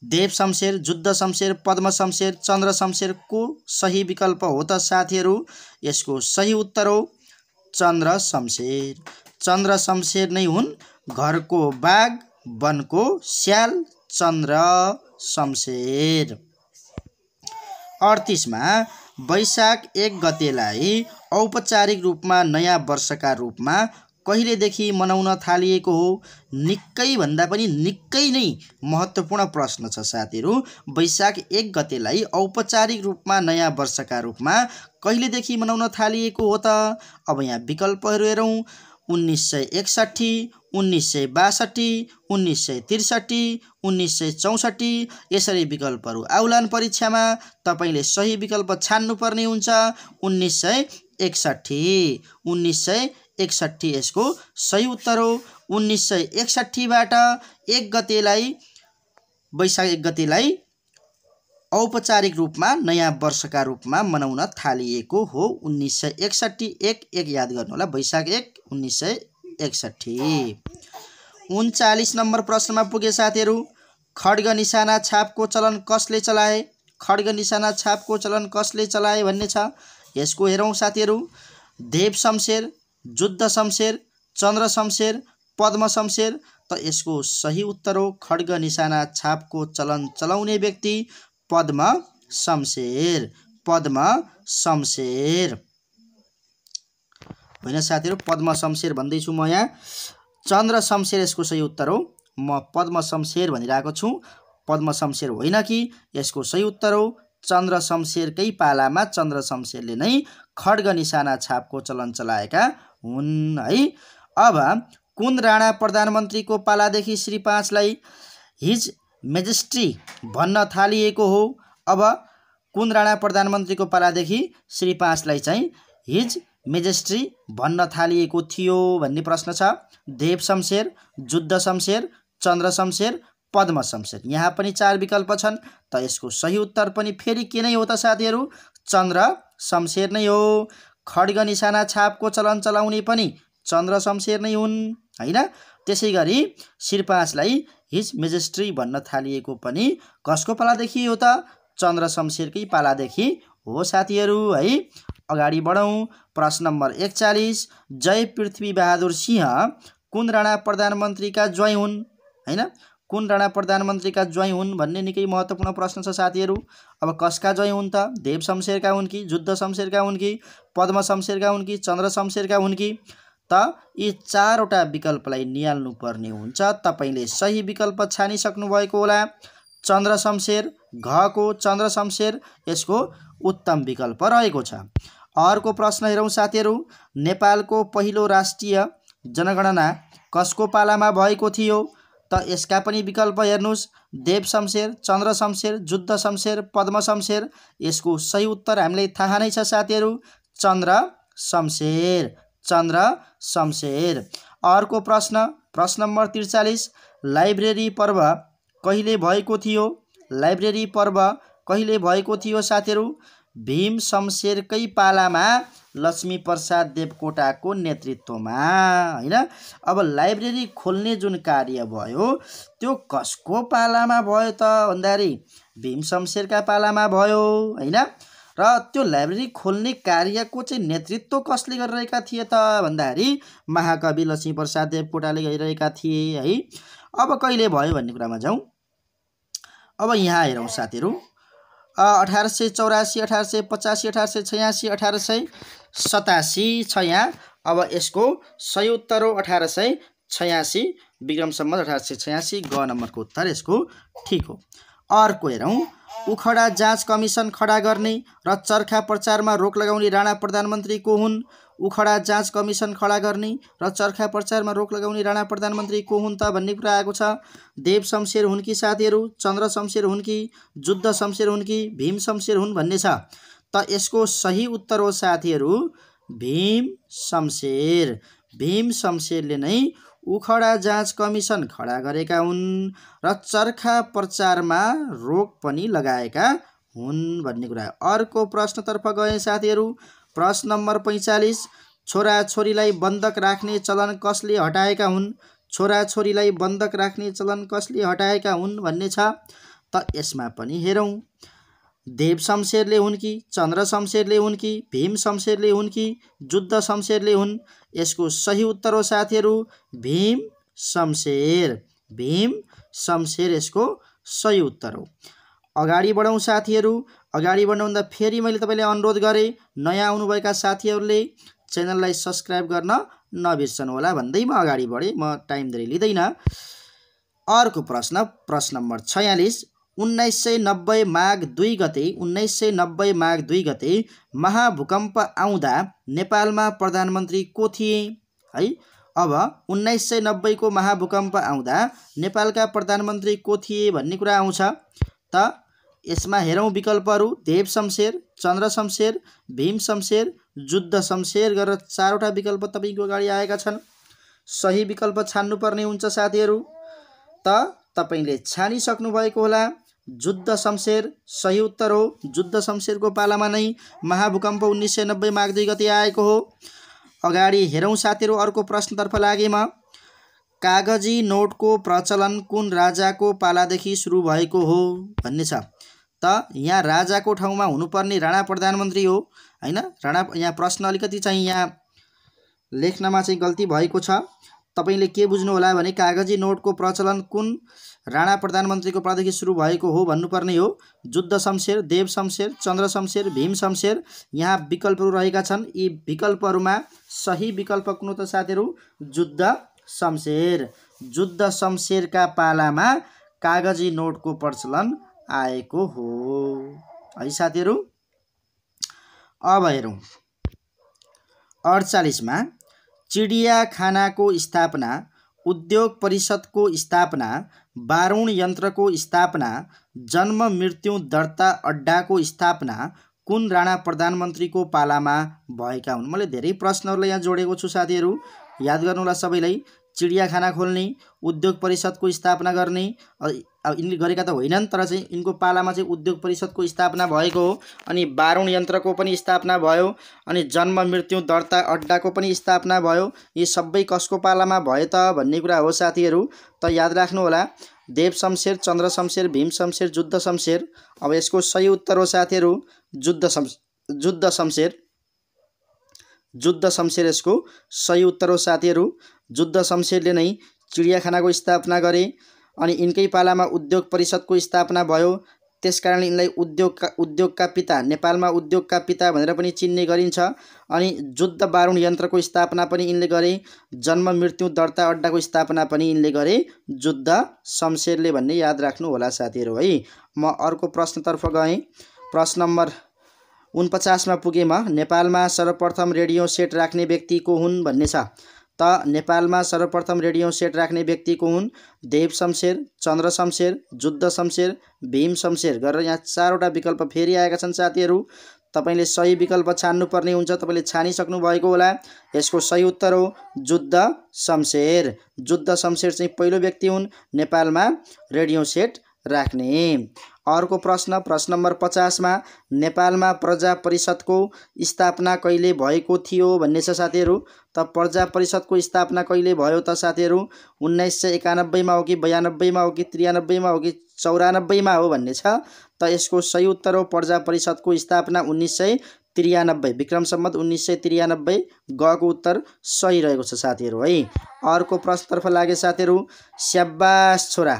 देव शमशेर, जुद्ध शमशेर, पद्म शमशेर, चन्द्र शमशेर। को सही विकल्प हो त साथीहरू? यसको सही उत्तर हो चन्द्र शमशेर। चन्द्र शमशेर नै हुन् घरको बाघ वनको स्याल चन्द्र शमशेर। 38 मा वैशाख 1 गतेलाई औपचारिक रूपमा नयाँ वर्षका रूपमा कहिलेदेखि मनाउन थालिएको हो? निकै भन्दा पनि निकै नै महत्त्वपूर्ण प्रश्न छ साथीहरू। वैशाख 1 गतेलाई औपचारिक रूपमा नयाँ वर्षका रूपमा कहिलेदेखि मनाउन थालिएको हो त? अब यहाँ विकल्पहरू हेरौँ। 1961, 1962, 1963, 1964। यसरी विकल्पहरू आउलान् परीक्षामा। तपाईले सही विकल्प छान्नुपर्ने हुन्छ। 1961, 1961 यसको सही उत्तर हो। 1961 बाट 1 गतेलाई वैशाख 1 गतेलाई औपचारिक रूपमा नयाँ वर्षका रूपमा मनाउन थालिएको हो। 1961 1 याद गर्नुहोला। वैशाख 1 1961। 39 नम्बर प्रश्नमा पुगे साथीहरू। खड्ग निशाना छापको चलन कसले चलाए? खड्ग निशाना छापको चलन कसले चलाए भन्ने छ। यसको हेरौँ साथीहरू। देव शमशेर, जुद्ध शमशेर, चन्द्र शमशेर, पद्म शमशेर। त यसको सही उत्तर हो खड्ग निशाना छापको चलन चलाउने व्यक्ति पद्म शमशेर। पद्म शमशेर होइन साथीहरू, पद्म शमशेर भन्दैछु म यहाँ। चन्द्र शमशेर यसको सही उत्तर हो। म पद्म शमशेर भनिरहेको छु, पद्म शमशेर होइन कि। यसको सही उत्तर हो चन्द्र शमशेरकै पालामा चन्द्र शमशेरले नै खड्ग निशाना छापको चलन चलाएका हुन् है। अब कुन राणा प्रधानमन्त्रीको पालादेखि श्री 5लाई हिज मेजेस्टी भन्न थालिएको हो? अब कुन राणा प्रधानमन्त्रीको पालादेखि श्री 5लाई चाहिँ हिज मेजेस्टी भन्न थालिएको थियो भन्ने प्रश्न छ। देव शमशेर, जुद्ध शमशेर, चन्द्र शमशेर, पद्म शमशेर। यहाँ पनि 4 विकल्प छन्। त यसको सही उत्तर पनि फेरि के नै हो त साथीहरू? चन्द्र शमशेर नै हो। खड्ग निशाना छापको चलन चलाउने पनि चन्द्र शमशेर नै हुन् हैन। त्यसै गरी श्री 5लाई हिज मेजेस्टी भन्न थालिएको पनि कसको पालादेखि हो त? चन्द्र शमशेरकै पालादेखि हो साथीहरू है। अगाडि बढौँ। प्रश्न नम्बर 41। जय पृथ्वी बहादुर सिंह कुन राणा प्रधानमन्त्रीका ज्वाइँ हुन्? हैन, कुन राणा प्रधानमन्त्रीका ज्वाइँ हुन् भन्ने निकै महत्त्वपूर्ण प्रश्न छ साथीहरू। अब कसका ज्वाइँ हुन् त? देव शमशेरका हुन् कि, जुद्ध शमशेरका हुन् कि, पद्म शमशेरका हुन् कि, चन्द्र शमशेरका हुन् कि? त यी 4वटा विकल्पलाई निहाल्नु पर्ने हुन्छ। तपाईले सही विकल्प छानिसक्नु भएको होला। चन्द्र शमशेर, घको चन्द्र शमशेर यसको उत्तम विकल्प रहेको छ। अर्को प्रश्न हेरौँ साथीहरू। नेपालको पहिलो राष्ट्रिय जनगणना कसको पालामा भएको थियो? त यसका पनि विकल्प हेर्नुहोस्। देव शमशेर, चन्द्र शमशेर, जुद्ध शमशेर, पद्म शमशेर। यसको सही उत्तर हामीलाई थाहा नै छ साथीहरू, चन्द्र शमशेर। चन्द्र शमशेर। अर्को प्रश्न, प्रश्न नम्बर 43। लाइब्रेरी पर्व कहिले भएको थियो? लाइब्रेरी पर्व कहिले भएको थियो साथीहरू? भीम शमशेरकै पालामा लक्ष्मी प्रसाद देवकोटाको नेतृत्वमा हैन। अब लाइब्रेरी खोल्ने जुन कार्य भयो त्यो कसको पालामा भयो त भन्दाखेरि भीम शमशेरका पालामा भयो हैन। र त्यो लाइब्रेरी खोल्ने कार्यको चाहिँ नेतृत्व कसले गरिरहेका थिए त भन्दाखेरि महाकवि लक्ष्मी प्रसाद देवकोटाले गरिरहेका थिए है। अब कहिले भयो भन्ने कुरामा जाउँ। अब यहाँ हेरौँ साथीहरू। 1884, 1885, 1886, 1887 छ यहाँ। अब यसको सही उत्तर हो 1886 विक्रम सम्वत 1886। ग नम्बरको उत्तर यसको ठीक हो। अर्को हेरौँ। उखडा जाँच कमिसन खडा गर्ने र चर्खा प्रचारमा रोक लगाउने राणा प्रधानमन्त्री को हुन्? उखडा जाँच कमिसन खडा गर्ने र चर्खा प्रचारमा रोक लगाउने राणा प्रधानमन्त्री को हुन् त भन्ने कुरा आएको छ। देव शमशेर हुन् कि साथीहरू? चन्द्र शमशेर हुन् कि, जुद्ध शमशेर हुन् कि, भीम शमशेर हुन् भन्ने छ। त यसको सही उत्तर हो साथीहरू भीम शमशेर। भीम शमशेरले नै उखडा जाँच कमिसन खडा गरेका हुन् र चर्खा प्रचारमा रोक पनि लगाएका हुन् भन्ने कुरा। अर्को प्रश्नतर्फ गए साथीहरू। प्रश्न नम्बर 45। छोराछोरीलाई बन्धक राख्ने चलन कसले हटाएका हुन्? छोराछोरीलाई बन्धक राख्ने चलन कसले हटाएका हुन् भन्ने छ। त यसमा पनि हेरौँ। देव शमशेरले हुन् कि, चन्द्र शमशेरले हुन् कि, भीम शमशेरले हुन् कि, जुद्ध शमशेरले हुन्? यसको सही उत्तर हो साथीहरू भीम शमशेर। भीम शमशेर यसको सही उत्तर हो। अगाडि बढौँ साथीहरू। अगाडि बढ्नुभन्दा फेरि मैले तपाईँलाई अनुरोध गरेँ, नयाँ आउनुभएका साथीहरूले च्यानललाई सब्सक्राइब गर्न नबिर्सनु होला भन्दै म अगाडि बढेँ। म टाइम धेरै लिँदैन। अर्को प्रश्न नम्बर 46। 1990 माघ 2 गते 1990 माघ 2 गते महाभूकम्प आउँदा नेपालमा प्रधानमन्त्री को थिए है। अब 1990 को महाभूकम्प आउँदा नेपालका प्रधानमन्त्री को थिए भन्ने कुरा आउँछ। त यसमा हेरौँ विकल्पहरू। देव शमशेर, चन्द्र शमशेर, भीम शमशेर, जुद्ध शमशेर गरेर 4वटा विकल्प तपाईको अगाडि आएका छन्। सही विकल्प छान्नुपर्ने हुन्छ साथीहरू। त तपाईले छानिसक्नु भएको होला। जुद्ध शमशेर सही उत्तर हो। जुद्ध शमशेरको पालामा नै महाभूकम्प 1990 माघ 2 गते आएको हो। अगाडि हेरौँ साथीहरू। अर्को प्रश्नतर्फ लागे म। कागजी नोटको प्रचलन कुन राजाको पालादेखि सुरु भएको हो भन्ने छ। त यहाँ राजाको ठाउँमा हुनुपर्ने राणा प्रधानमन्त्री हो हैन। राणा यहाँ प्रश्न अलिकति चाहिँ यहाँ लेख्नमा चाहिँ गल्ती भएको छ। तपाईले के बुझ्नु होला भने कागजी नोटको प्रचलन कुन राणा प्रधानमन्त्रीको पालादेखि सुरु भएको हो भन्नुपर्ने हो। जुद्ध शमशेर, देव शमशेर, चन्द्र शमशेर, भीम शमशेर। यहाँ विकल्पहरू रहेका छन्। यी विकल्पहरूमा सही विकल्प कुन हो त साथीहरू? जुद्ध शमशेर। जुद्ध शमशेरका पालामा कागजी नोटको प्रचलन आएको हो है साथीहरू। अब हेरौँ 48 मा। चिडियाखानाको स्थापना, उद्योग परिषदको स्थापना, बारुण यन्त्रको स्थापना, जन्म मृत्यु दर्ता अड्डाको स्थापना कुन राणा प्रधानमन्त्रीको पालामा भएका हुन्? मैले धेरै प्रश्नहरूलाई यहाँ जोडेको छु साथीहरू, याद गर्नुहोला सबैलाई। चिडियाखाना खोल्ने, उद्योग परिषदको स्थापना गर्ने, यिनले गरेका त होइनन् तर चाहिँ यिनको पालामा चाहिँ उद्योग परिषदको स्थापना भएको हो। अनि बारुण यन्त्रको पनि स्थापना भयो। अनि जन्म मृत्यु दर्ता अड्डाको पनि स्थापना भयो। यी सबै कसको पालामा भयो त भन्ने कुरा हो साथीहरू। त याद राख्नु होला। देव शमशेर, चन्द्र शमशेर, भीम शमशेर, जुद्ध शमशेर। अब यसको सही उत्तर हो साथीहरू जुद्ध शमशेर। जुद्ध शमशेर यसको सही उत्तर हो साथीहरू। जुद्ध शमशेरले नै चिडियाखानाको स्थापना गरे। अनि यिनकै पालामा उद्योग परिषदको स्थापना भयो। त्यसकारण यिनलाई उद्योगका पिता, नेपालमा उद्योगका पिता भनेर पनि चिन्ने गरिन्छ। अनि जुद्ध बारुण यन्त्रको स्थापना पनि यिनले गरे। जन्म मृत्यु दर्ता अड्डाको स्थापना पनि यिनले गरे जुद्ध शमशेरले भन्ने याद राख्नु होला साथीहरू है। म अर्को प्रश्नतर्फ गएँ। प्रश्न नम्बर 49 मा पुगे म। नेपालमा सर्वप्रथम रेडियो सेट राख्ने व्यक्ति को हुन् भन्ने छ। त नेपालमा सर्वप्रथम रेडियो सेट राख्ने व्यक्ति को हुन्? देव शमशेर, चन्द्र शमशेर, जुद्ध शमशेर, भीम शमशेर गरेर यहाँ 4वटा विकल्प फेरि आएका छन् साथीहरू। तपाईले सही विकल्प छान्नुपर्ने हुन्छ। तपाईले छानिसक्नु भएको होला। यसको सही उत्तर हो जुद्ध शमशेर। जुद्ध शमशेर चाहिँ पहिलो व्यक्ति हुन् नेपालमा रेडियो सेट राख्ने। अर्को प्रश्न नम्बर 50 मा। नेपालमा प्रजा परिषदको स्थापना कहिले भएको थियो भन्ने छ साथीहरू। त प्रजा परिषदको स्थापना कहिले भयो त साथीहरू? 1991 मा हो कि 92 मा हो कि 93 मा हो कि 94 मा हो भन्ने छ। त यसको सही उत्तर हो प्रजा परिषदको स्थापना 1993 विक्रम सम्वत 1993 गएको उत्तर सही रहेको छ साथीहरू है। अर्को प्रश्नतर्फ लागे साथीहरू। स्याबास छोरा,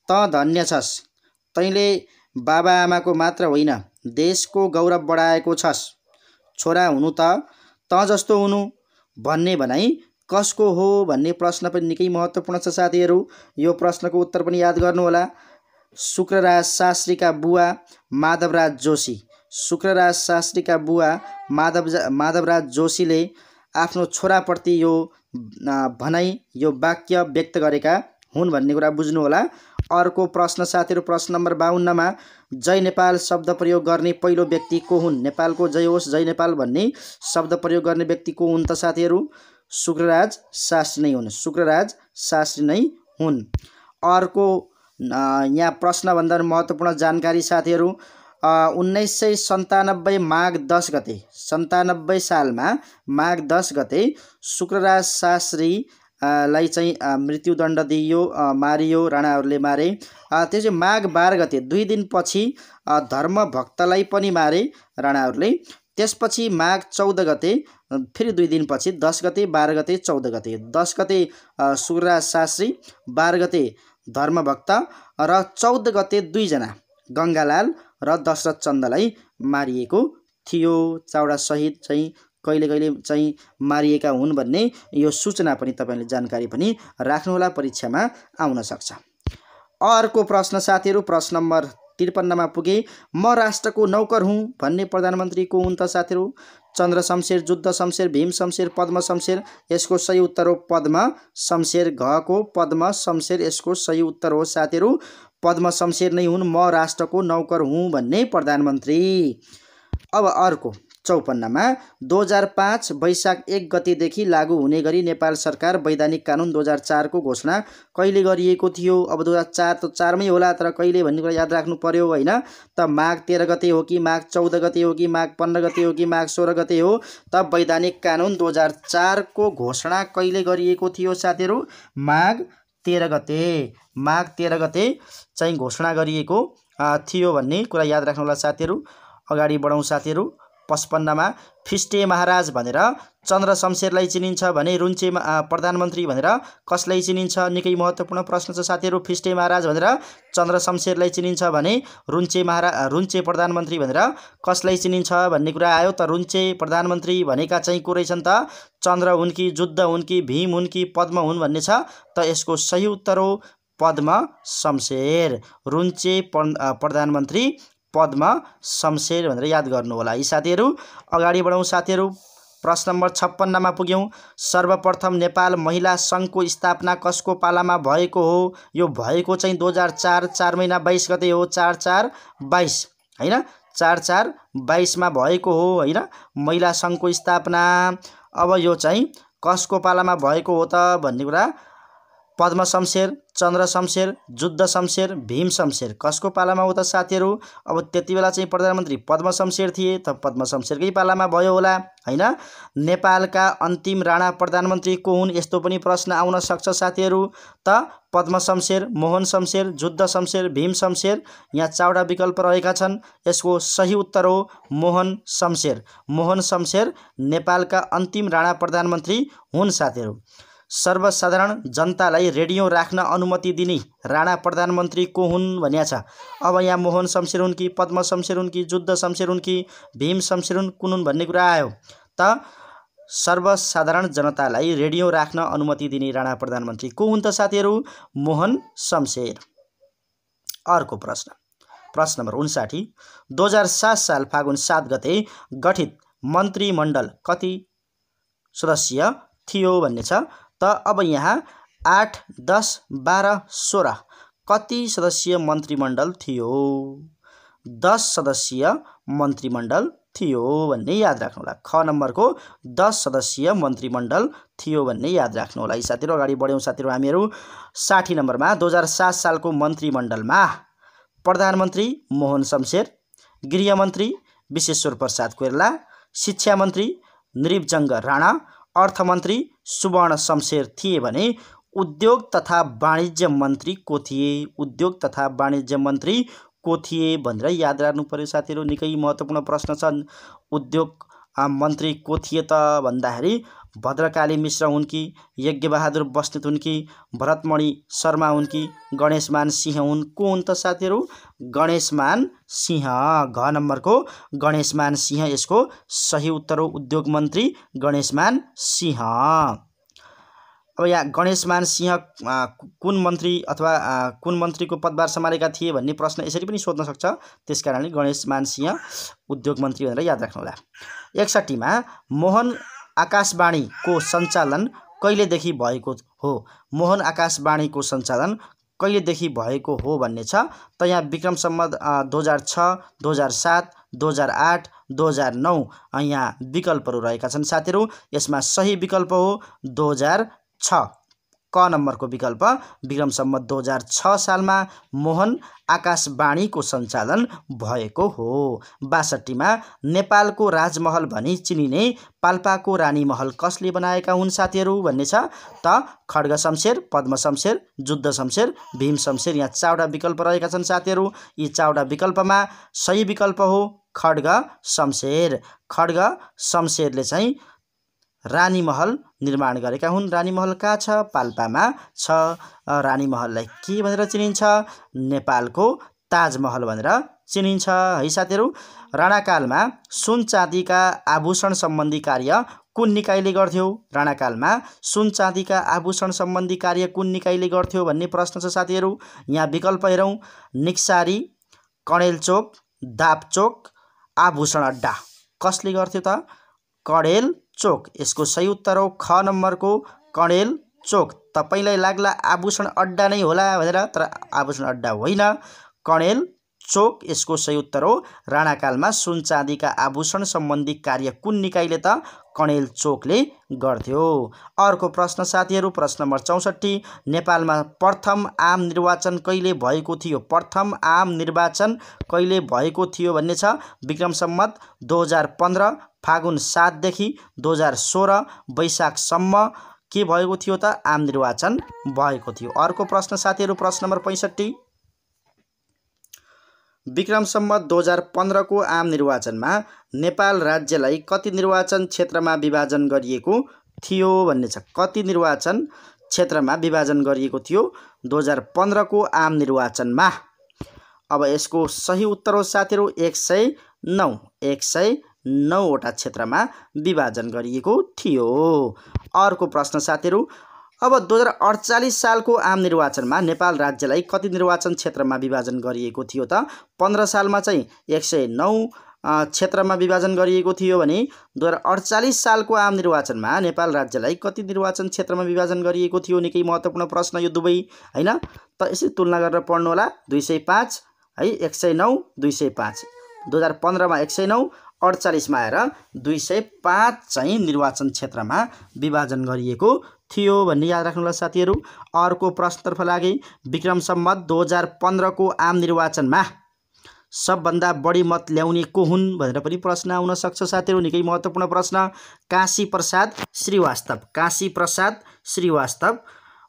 त धन्य छस्। तैँले बाबा आमाको मात्र होइन देशको गौरव बढाएको छस्। छोरा हुनु त जस्तो हुनु भन्ने भनाइ कसको हो भन्ने प्रश्न पनि निकै महत्त्वपूर्ण छ साथीहरू। यो प्रश्नको उत्तर पनि याद गर्नुहोला। शुक्रराज शास्त्रीका बुवा माधवराज जोशी। शुक्रराज शास्त्रीका बुवा माधवराज जोशीले आफ्नो छोराप्रति यो भनाइ, यो वाक्य व्यक्त गरेका हुन् भन्ने कुरा बुझ्नु होला। अर्को प्रश्न साथीहरू। प्रश्न नम्बर 52 मा। जय नेपाल शब्द प्रयोग गर्ने पहिलो व्यक्ति को हुन्? नेपालको जय होस्, जय नेपाल भन्ने शब्द प्रयोग गर्ने व्यक्ति को हुन् त साथीहरू? शुक्रराज शास्त्री नै हुन्। शुक्रराज शास्त्री नै हुन्। अर्को यहाँ प्रश्नभन्दा महत्त्वपूर्ण जानकारी साथीहरू। 1997 माघ 10 गते 97 सालमा माघ 10 गते शुक्रराज शास्त्री लाई चाहिँ मृत्युदण्ड दिइयो, मारियो, राणाहरूले मारे। त्यो चाहिँ माघ 12 गते 2 दिनपछि धर्मभक्तलाई पनि मारे राणाहरूले। त्यसपछि माघ 14 गते फेरि 2 दिनपछि 10 गते, 12 गते, 14 गते। 10 गते शुक्रराज शास्त्री, 12 गते धर्मभक्त र 14 गते 2 जना गङ्गालाल र दशरथ चन्दलाई मारिएको थियो। चावडा शहीद चाहिँ कहिले कहिले चाहिँ मारिएका हुन् भन्ने यो सूचना पनि तपाईले जानकारी पनि राख्नुहोला, परीक्षामा आउन सक्छ। अर्को प्रश्न साथीहरू, प्रश्न नम्बर 53 मा पुगे। म राष्ट्रको नौकर हुँ भन्ने प्रधानमन्त्री को हुन् त साथीहरू? चन्द्र शमशेर, जुद्ध शमशेर, भीम शमशेर, पद्म शमशेर? यसको सही उत्तर हो पद्म शमशेर। घको पद्म शमशेर यसको सही उत्तर हो साथीहरू। पद्म शमशेर नै हुन् म राष्ट्रको नौकर हुँ भन्ने प्रधानमन्त्री। अब अर्को 54 मा 2005 वैशाख 1 गतेदेखि लागू हुने गरी नेपाल सरकार वैधानिक कानुन 2004 को घोषणा कहिले गरिएको थियो? अब 2004 त 4 मै होला, तर कहिले भन्ने कुरा याद राख्नु पर्यो हैन। त माघ 13 गते हो कि माघ 14 गते हो कि माघ 15 गते हो कि माघ 16 गते हो? त वैधानिक कानुन 2004 को घोषणा कहिले गरिएको थियो साथीहरू? माघ 13 गते। माघ 13 गते चाहिँ घोषणा गरिएको थियो भन्ने कुरा याद राख्नु होला साथीहरू। अगाडि बढौं साथीहरू। 55 मा फिस्टे महाराज भनेर चन्द्र शमशेरलाई चिनिन्छ भने रुन्चे प्रधानमन्त्री भनेर कसलाई चिनिन्छ? निकै महत्त्वपूर्ण प्रश्न छ साथीहरू। फिस्टे महाराज भनेर चन्द्र शमशेरलाई चिनिन्छ भने रुन्चे प्रधानमन्त्री भनेर कसलाई चिनिन्छ भन्ने कुरा आयो। त रुन्चे प्रधानमन्त्री भनेका चाहिँ को रहेछन् त? चन्द्र हुन् कि, जुद्ध हुन् कि, भीम हुन् कि, पद्म हुन् भन्ने छ। त यसको सही उत्तर हो पद्म शमशेर। रुन्चे प्रधानमन्त्री पद्म शमशेर भनेर याद गर्नु होला है साथीहरू। अगाडि बढौं साथीहरू। प्रश्न नम्बर 56 मा पुग्यौं। सर्वप्रथम नेपाल महिला संघको स्थापना कसको पालामा भएको हो? यो भएको चाहिँ 2004 4 महिना 22 गते हो। 4/4/22 हैन, 4/4/22 मा भएको हो हैन महिला संघको स्थापना। अब यो चाहिँ कसको पालामा भएको हो त भन्ने कुरा? पद्म शमशेर, चन्द्र शमशेर, जुद्ध शमशेर, भीम शमशेर कसको पालामा हो त साथीहरू? अब त्यति बेला चाहिँ प्रधानमन्त्री पद्म शमशेर थिए, त पद्म शमशेरकै पालामा भयो होला हैन। नेपालका अन्तिम राणा प्रधानमन्त्री को हुन्? यस्तो पनि प्रश्न आउन सक्छ साथीहरू। त पद्म शमशेर, मोहन शमशेर, जुद्ध शमशेर, भीम शमशेर? यहाँ 4वटा विकल्प रहेका छन्। यसको सही उत्तर हो मोहन शमशेर। मोहन शमशेर नेपालका अन्तिम राणा प्रधानमन्त्री हुन् साथीहरू। सर्वसाधारण जनतालाई रेडियो राख्न अनुमति दिने राणा प्रधानमन्त्री को हुन् भनिया छ। अब यहाँ मोहन शमशेर हुन् कि, पद्म शमशेर हुन् कि, जुद्ध शमशेर हुन् कि, भीम शमशेर हुन्, कुन हुन् भन्ने कुरा आयो। त सर्वसाधारण जनतालाई रेडियो राख्न अनुमति दिने राणा प्रधानमन्त्री को हुन् त साथीहरू? मोहन शमशेर। अर्को प्रश्न, प्रश्न नम्बर 59। 2007 साल फागुन 7 गते गठित मन्त्रीमण्डल कति सदस्यीय थियो भन्ने छ। त अब यहाँ 8, 10, 12, 16 कति सदस्यीय मन्त्रीमण्डल थियो? 10 सदस्यीय मन्त्रीमण्डल थियो भन्ने याद राख्नु होला। ख नम्बरको 10 सदस्यीय मन्त्रीमण्डल थियो भन्ने याद राख्नु होला है साथीहरू। अगाडि बढ्यौं साथीहरू हामीहरू। 60 नम्बरमा 2007 सालको मन्त्रीमण्डलमा प्रधानमन्त्री मोहन शमशेर, गृहमन्त्री विश्वेश्वर प्रसाद कोइराला, शिक्षा मन्त्री नृपजंग राणा, अर्थमन्त्री सुवर्ण शमशेर थिए भने उद्योग तथा वाणिज्य मन्त्री को थिए? उद्योग तथा वाणिज्य मन्त्री को थिए भनेर याद राख्नु पर्यो साथीहरू। निकै महत्त्वपूर्ण प्रश्न छन्। उद्योग मन्त्री को थिए त भन्दाखेरि भद्रकाली मिश्र हुन् कि, यज्ञबहादुर बस्नेत हुन् कि, भरतमणि शर्मा हुन् कि, गणेशमान सिंह हुन्? को हुन् त साथीहरू? गणेशमान सिंह। घ नम्बरको गणेशमान सिंह यसको सही उत्तर हो। उद्योग मन्त्री गणेशमान सिंह। अब यहाँ गणेशमान सिंह कुन मन्त्री अथवा कुन मन्त्रीको पदभार सम्हालेका थिए भन्ने प्रश्न यसरी पनि सोध्न सक्छ। त्यसकारणले गणेशमान सिंह उद्योग मन्त्री भनेर याद राख्नु होला। 61 मा मोहन आकाशवाणीको सञ्चालन कहिलेदेखि भएको हो? मोहन आकाशवाणीको सञ्चालन कहिलेदेखि भएको हो भन्ने छ। त यहाँ विक्रम सम्वत 2006, 2007, 2008, 2009 यहाँ विकल्पहरू रहेका छन् साथीहरू। यसमा सही विकल्प हो 2006। क नम्बरको विकल्प विक्रम सम्वत 2006 सालमा मोहन आकाशवाणीको सञ्चालन भएको हो। 62 मा नेपालको राजमहल भनी चिनिने पाल्पाको रानी महल कसले बनाएका हुन् साथीहरू भन्ने छ। त खड्ग शमशेर, पद्म शमशेर, जुद्ध शमशेर, भीम शमशेर? यहाँ 4वटा विकल्प रहेका छन् साथीहरू। यी 4वटा विकल्पमा सही विकल्प हो खड्ग शमशेर। खड्ग शमशेरले चाहिँ रानीमहल निर्माण गरेका हुन्। रानीमहल कहाँ छ? पाल्पामा छ। रानीमहललाई के भनेर चिनिन्छ? नेपालको ताजमहल भनेर चिनिन्छ है साथीहरू। राणाकालमा सुन चाँदीका आभूषण सम्बन्धी कार्य कुन निकायले गर्थ्यो? राणाकालमा सुन चाँदीका आभूषण सम्बन्धी कार्य कुन निकायले गर्थ्यो भन्ने प्रश्न छ साथीहरू। यहाँ विकल्प हेरौँ, निक्सारी, कणेल चोक, दाप चोक, आभूषण अड्डा। कसले गर्थ्यो त? कणेल चोक। यसको सही उत्तर हो ख नम्बरको कणेल चोक। तपाईलाई लाग्ला आभूषण अड्डा नै होला भनेर, तर आभूषण अड्डा होइन, कणेल चोक यसको सही उत्तर हो। राणाकालमा सुन चाँदीका आभूषण सम्बन्धी कार्य कुन निकायले त? कणेल चोकले गर्थ्यो। अर्को प्रश्न साथीहरू, प्रश्न नम्बर 64, नेपालमा प्रथम आम निर्वाचन कहिले भएको थियो? प्रथम आम निर्वाचन कहिले भएको थियो भन्ने छ। विक्रम सम्वत 2015 फागुन 7 देखि 2016 वैशाखसम्म के भएको थियो त? आम निर्वाचन भएको थियो। अर्को प्रश्न साथीहरू, प्रश्न नम्बर 65, विक्रम सम्वत 2015 को आम निर्वाचनमा नेपाल राज्यलाई कति निर्वाचन क्षेत्रमा विभाजन गरिएको थियो भन्ने छ। कति निर्वाचन क्षेत्रमा विभाजन गरिएको थियो 2015 को आम निर्वाचनमा? अब यसको सही उत्तर हो साथीहरू 109 वटा क्षेत्रमा विभाजन गरिएको थियो। अर्को प्रश्न साथीहरू, अब 2048 सालको आम निर्वाचनमा नेपाल राज्यलाई कति निर्वाचन क्षेत्रमा विभाजन गरिएको थियो त? 15 सालमा चाहिँ 109 क्षेत्रमा विभाजन गरिएको थियो भने 2048 सालको आम निर्वाचनमा नेपाल राज्यलाई कति निर्वाचन क्षेत्रमा विभाजन गरिएको थियो? निकै महत्त्वपूर्ण प्रश्न यो दुवै हैन त। यसरी तुलना गरेर पढ्नु होला। 205 है, 109 205। 2015 मा 109, 48 मा आएर 205 चाहिँ निर्वाचन क्षेत्रमा विभाजन गरिएको थियो भन्ने याद राख्नु होला साथीहरू। अर्को प्रश्नतर्फ लागे, विक्रम सम्वत 2015 को आम निर्वाचनमा सबभन्दा बढी मत ल्याउने को हुन् भनेर पनि प्रश्न आउन सक्छ साथीहरू। निकै महत्त्वपूर्ण प्रश्न। काशी प्रसाद श्रीवास्तव। काशी प्रसाद श्रीवास्तव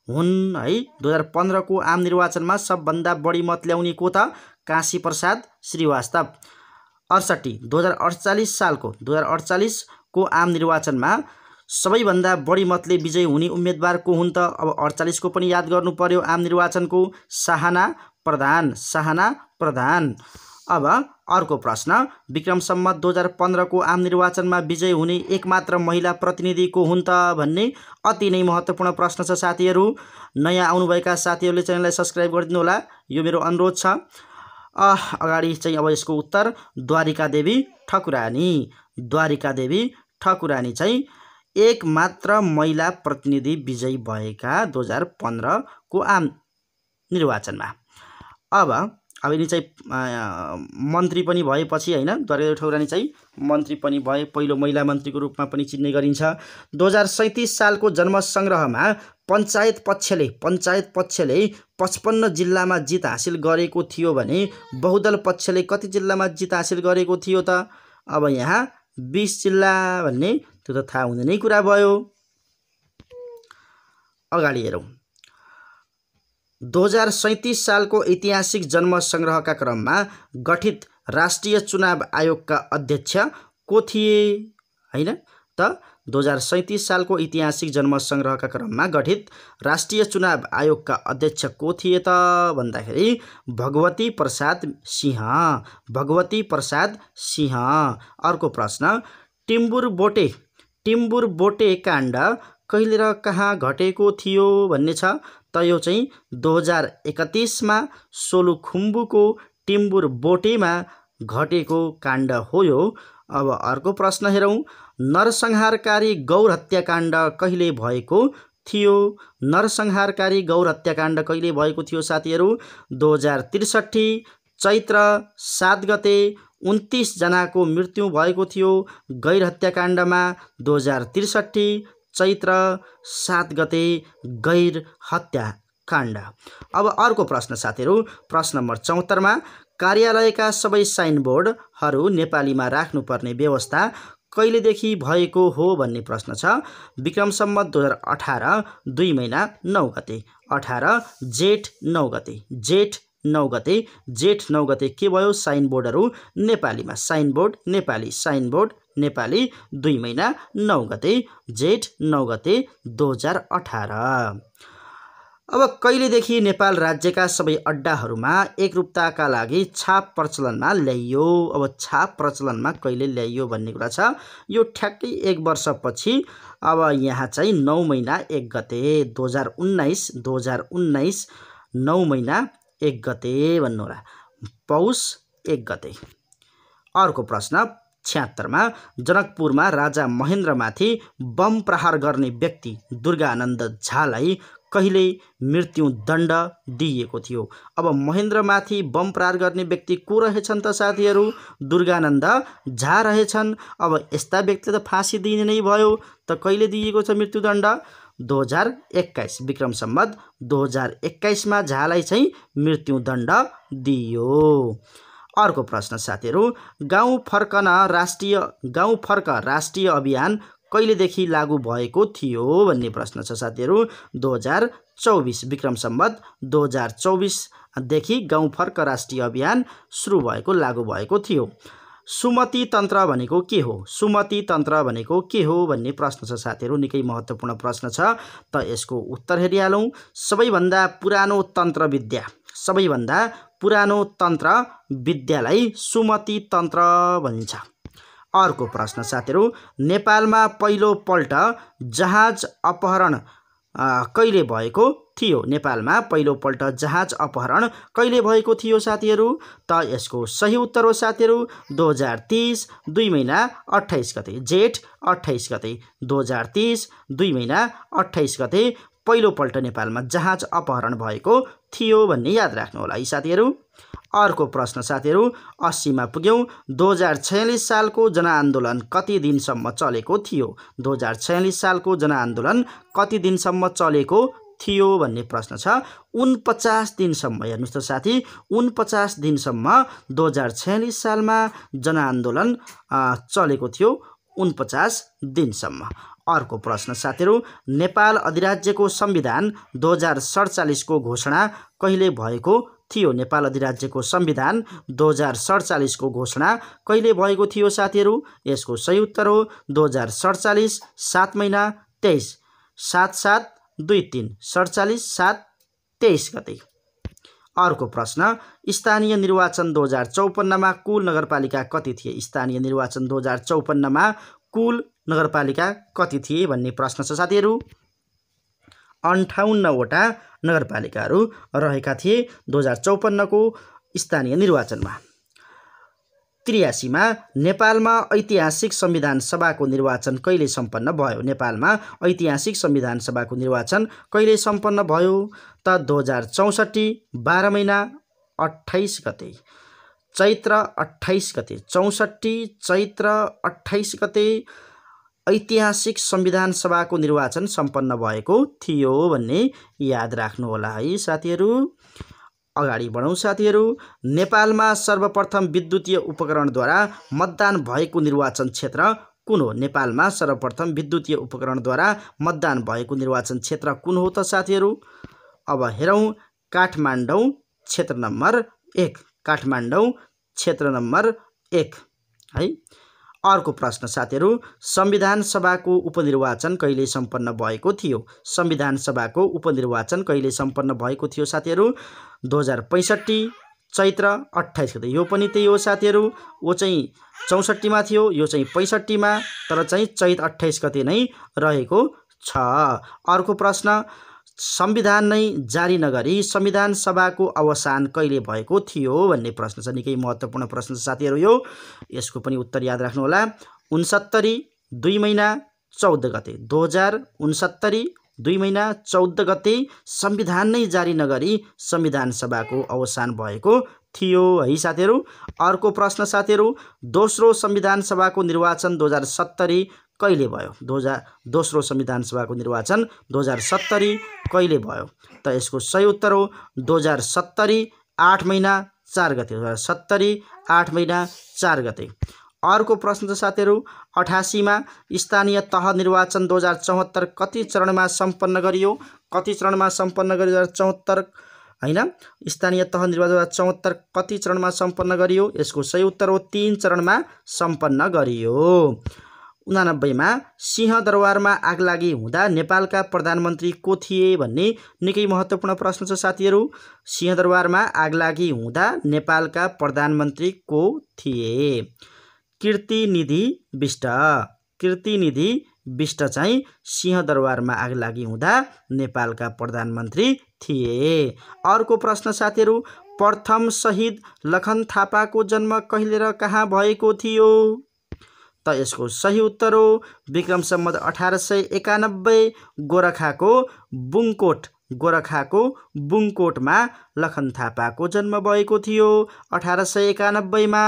हुन् है। 2015 को आम निर्वाचनमा सबभन्दा बढी मत ल्याउने को त? काशी प्रसाद श्रीवास्तव। 68 2048 सालको 2048 को आम निर्वाचनमा सबैभन्दा बढी मतले विजय हुने उम्मेदवार को हुन् त? अब 48 को पनि याद गर्नु पर्यो आम निर्वाचनको। साहना प्रधान। साहना प्रधान। अब अर्को प्रश्न, विक्रम सम्वत 2015 को आम निर्वाचनमा विजय हुने एकमात्र महिला प्रतिनिधि को हुन् त भन्ने अति नै महत्त्वपूर्ण प्रश्न छ साथीहरू। नयाँ आउनुभएका साथीहरूले च्यानललाई सब्स्क्राइब गरिदिनु होला, यो मेरो अनुरोध छ। अगाडि चाहिँ अब यसको उत्तर द्वारिका देवी ठकुरानी। द्वारिका देवी ठकुरानी चाहिँ एक मात्र महिला प्रतिनिधि विजयी भएका 2015 को आम निर्वाचनमा। अब यिनी चाहिँ मन्त्री पनि भएपछि हैन, द्वारिका ठकुरानी चाहिँ मन्त्री पनि भए, पहिलो महिला मन्त्रीको रूपमा पनि चिन्ने गरिन्छ। 2037 सालको जनमत-संग्रहमा पञ्चायत पक्षले 55 जिल्लामा जित हासिल गरेको थियो भने बहुदल पक्षले कति जिल्लामा जित हासिल गरेको थियो त? अब यहाँ 20 जिल्ला भन्ने त्यो त थाहा हुने नै कुरा भयो। अगाडि हेरौँ, 2037 सालको ऐतिहासिक जनमत संग्रहका क्रममा गठित राष्ट्रिय चुनाव आयोगका अध्यक्ष को थिए हैन त? 2037 सालको ऐतिहासिक जनमत संग्रहका क्रममा गठित राष्ट्रिय चुनाव आयोगका अध्यक्ष को थिए त भन्दाखेरि भगवती प्रसाद सिंह। भगवती प्रसाद सिंह। अर्को प्रश्न, टिम्बुर बोटे काण्ड कहिले र कहाँ घटेको थियो भन्ने छ त? यो चाहिँ 2031 मा सोलुखुम्बुको टिम्बुर बोटेमा घटेको काण्ड हो यो। अब अर्को प्रश्न हेरौँ, नरसंहारकारी गौर हत्याकाण्ड कहिले भएको थियो? नरसंहारकारी गौर हत्याकाण्ड कहिले भएको थियो साथीहरू? 2063 चैत्र 7 गते 29 जनाको मृत्यु भएको थियो गैर हत्याकाण्डमा। 2063 चैत्र 7 गते गैर हत्याकाण्ड। अब अर्को प्रश्न साथीहरू, प्रश्न नम्बर 74 मा कार्यालयका सबै साइनबोर्डहरू नेपालीमा राख्नुपर्ने व्यवस्था कहिलेदेखि भएको हो भन्ने प्रश्न छ। विक्रम सम्वत 2018 2 महिना 9 गते। 18 जेठ 9 गते। जेठ 9 गते के भयो? साइनबोर्डहरू नेपालीमा। साइनबोर्ड नेपाली। साइनबोर्ड नेपाली 2 महिना 9 गते जेठ 9 गते 2018। अब कहिलेदेखि नेपाल राज्यका सबै अड्डाहरूमा एकरूपताका लागि छाप प्रचलनमा ल्याइयो? अब छाप प्रचलनमा कहिले ल्याइयो भन्ने कुरा छ। यो ठ्याक्कै 1 वर्षपछि अब यहाँ चाहिँ 9 महिना 1 गते 2019 9 महिना 1 गते भन्नुहोला, पौष 1 गते। अर्को प्रश्न 76 मा जनकपुरमा राजा महेन्द्रमाथि बम प्रहार गर्ने व्यक्ति दुर्गानन्द झालाई कहिले मृत्युदण्ड दिइएको थियो? अब महेन्द्रमाथि बम प्रहार गर्ने व्यक्ति को रहेछन् त साथीहरू? दुर्गानन्द झा रहेछन्। अब यस्ता व्यक्तिलाई त फाँसी दिइने नै भयो, त कहिले दिइएको छ मृत्युदण्ड? 2021 विक्रम सम्वत 2021 मा झालाई चाहिँ मृत्युदण्ड दिइयो। अर्को प्रश्न साथीहरू, गाउँ फर्क राष्ट्रिय अभियान कहिलेदेखि लागू भएको थियो भन्ने प्रश्न छ साथीहरू। 2024 विक्रम सम्वत 2024 देखि गाउँ फर्क राष्ट्रिय अभियान सुरु भएको लागू भएको थियो। सुमति तन्त्र भनेको के हो? सुमति तन्त्र भनेको के हो भन्ने प्रश्न छ साथीहरू। निकै महत्त्वपूर्ण प्रश्न छ, त यसको उत्तर हेरिहालौँ। सबैभन्दा पुरानो तन्त्र विद्यालाई सुमति तन्त्र भनिन्छ। अर्को प्रश्न साथीहरू, नेपालमा पहिलो पल्ट जहाज अपहरण कहिले भएको थियो? नेपालमा पहिलो पल्ट जहाज अपहरण कहिले भएको थियो साथीहरू? त यसको सही उत्तर हो साथीहरू 2030 2 महिना 28 गते जेठ 28 गते 2030 2 महिना 28 गते पहिलो पल्ट नेपालमा जहाज अपहरण भएको थियो भन्ने याद राख्नु होला है साथीहरू। अर्को प्रश्न साथीहरू 80 मा पुग्यौं। 2046 सालको जनआन्दोलन कति दिनसम्म चलेको थियो? 2046 सालको जनआन्दोलन कति दिनसम्म चलेको थियो भन्ने प्रश्न छ। 49 दिनसम्म। हेर्नुस् त साथी, 49 दिनसम्म 2046 सालमा जनआन्दोलन चलेको थियो, 49 दिनसम्म। अर्को प्रश्न साथीहरू, नेपाल अधिराज्यको संविधान 2047 को घोषणा कहिले भएको थियो? नेपाल अधिराज्यको संविधान 2047 को घोषणा कहिले भएको थियो साथीहरू? यसको सही उत्तर हो 2047 7 महिना 23 7723 47 7 23 गते। अर्को प्रश्न, स्थानीय निर्वाचन 2054 मा कुल नगरपालिका कति थिए? स्थानीय निर्वाचन 2054 मा कुल नगरपालिका कति थिए भन्ने प्रश्न छ साथीहरू। 58 वटा नगरपालिकाहरू रहेका थिए 2054 को स्थानीय निर्वाचनमा। 83 मा नेपालमा ऐतिहासिक संविधान सभाको निर्वाचन कहिले सम्पन्न भयो? नेपालमा ऐतिहासिक संविधान सभाको निर्वाचन कहिले सम्पन्न भयो? त 2064 12 महिना 28 गते चैत्र 28 गते 64 चैत्र 28 गते ऐतिहासिक संविधान सभाको निर्वाचन सम्पन्न भएको थियो भन्ने याद राख्नु होला है साथीहरू। अगाडि बढौं साथीहरू। नेपालमा सर्वप्रथम विद्युतीय उपकरणद्वारा मतदान भएको निर्वाचन क्षेत्र कुन हो? नेपालमा सर्वप्रथम विद्युतीय उपकरणद्वारा मतदान भएको निर्वाचन क्षेत्र कुन हो त साथीहरू? अब हेरौं, काठमाडौँ क्षेत्र नम्बर 1, काठमाडौँ क्षेत्र नम्बर 1 है। अर्को प्रश्न साथीहरू, संविधान सभाको उपनिर्वाचन कहिले सम्पन्न भएको थियो? संविधान सभाको उपनिर्वाचन कहिले सम्पन्न भएको थियो साथीहरू? 2065 चैत्र 28 गते। यो पनि त्यही हो साथीहरू, वो चाहिँ 64 मा थियो, यो चाहिँ 65 मा, तर चाहिँ चैत 28 गते नै रहेको छ। अर्को प्रश्न, संविधान नै जारी नगरी संविधान सभाको अवसान कहिले भएको थियो भन्ने प्रश्न छ। निकै महत्त्वपूर्ण प्रश्न छ साथीहरू यो। यसको पनि उत्तर याद राख्नु होला। 69 2 महिना 14 गते 2069 2 महिना 14 गते संविधान नै जारी नगरी संविधान सभाको अवसान भएको थियो है साथीहरू। अर्को प्रश्न साथीहरू, दोस्रो संविधान सभाको निर्वाचन 2070 कहिले भयो? दोस्रो संविधान सभाको निर्वाचन 2070 कहिले भयो? त यसको सही उत्तर हो 2070 8 महिना 4 गते 2070 8 महिना 4 गते। अर्को प्रश्न छ साथीहरू, 88 मा स्थानीय तह निर्वाचन 2074 कति चरणमा सम्पन्न गरियो? कति चरणमा सम्पन्न गरियो? 2074 हैन। स्थानीय तह निर्वाचन 2074 कति चरणमा सम्पन्न गरियो? यसको सही उत्तर हो 3 चरणमा सम्पन्न गरियो। 89 मा सिंहदरबारमा आगलागी हुँदा नेपालका प्रधानमन्त्री को थिए भन्ने निकै महत्त्वपूर्ण प्रश्न छ साथीहरू। सिंहदरबारमा आगलागी हुँदा नेपालका प्रधानमन्त्री को थिए? कीर्तिनिधि बिष्ट। कीर्तिनिधि बिष्ट चाहिँ सिंहदरबारमा आगलागी हुँदा नेपालका प्रधानमन्त्री थिए। अर्को प्रश्न साथीहरू, प्रथम शहीद लखन थापाको जन्म कहिले र कहाँ भएको थियो? त यसको सही उत्तर हो विक्रम सम्वत 1891 गोरखाको बुङकोटमा लखन थापाको जन्म भएको थियो 1891 मा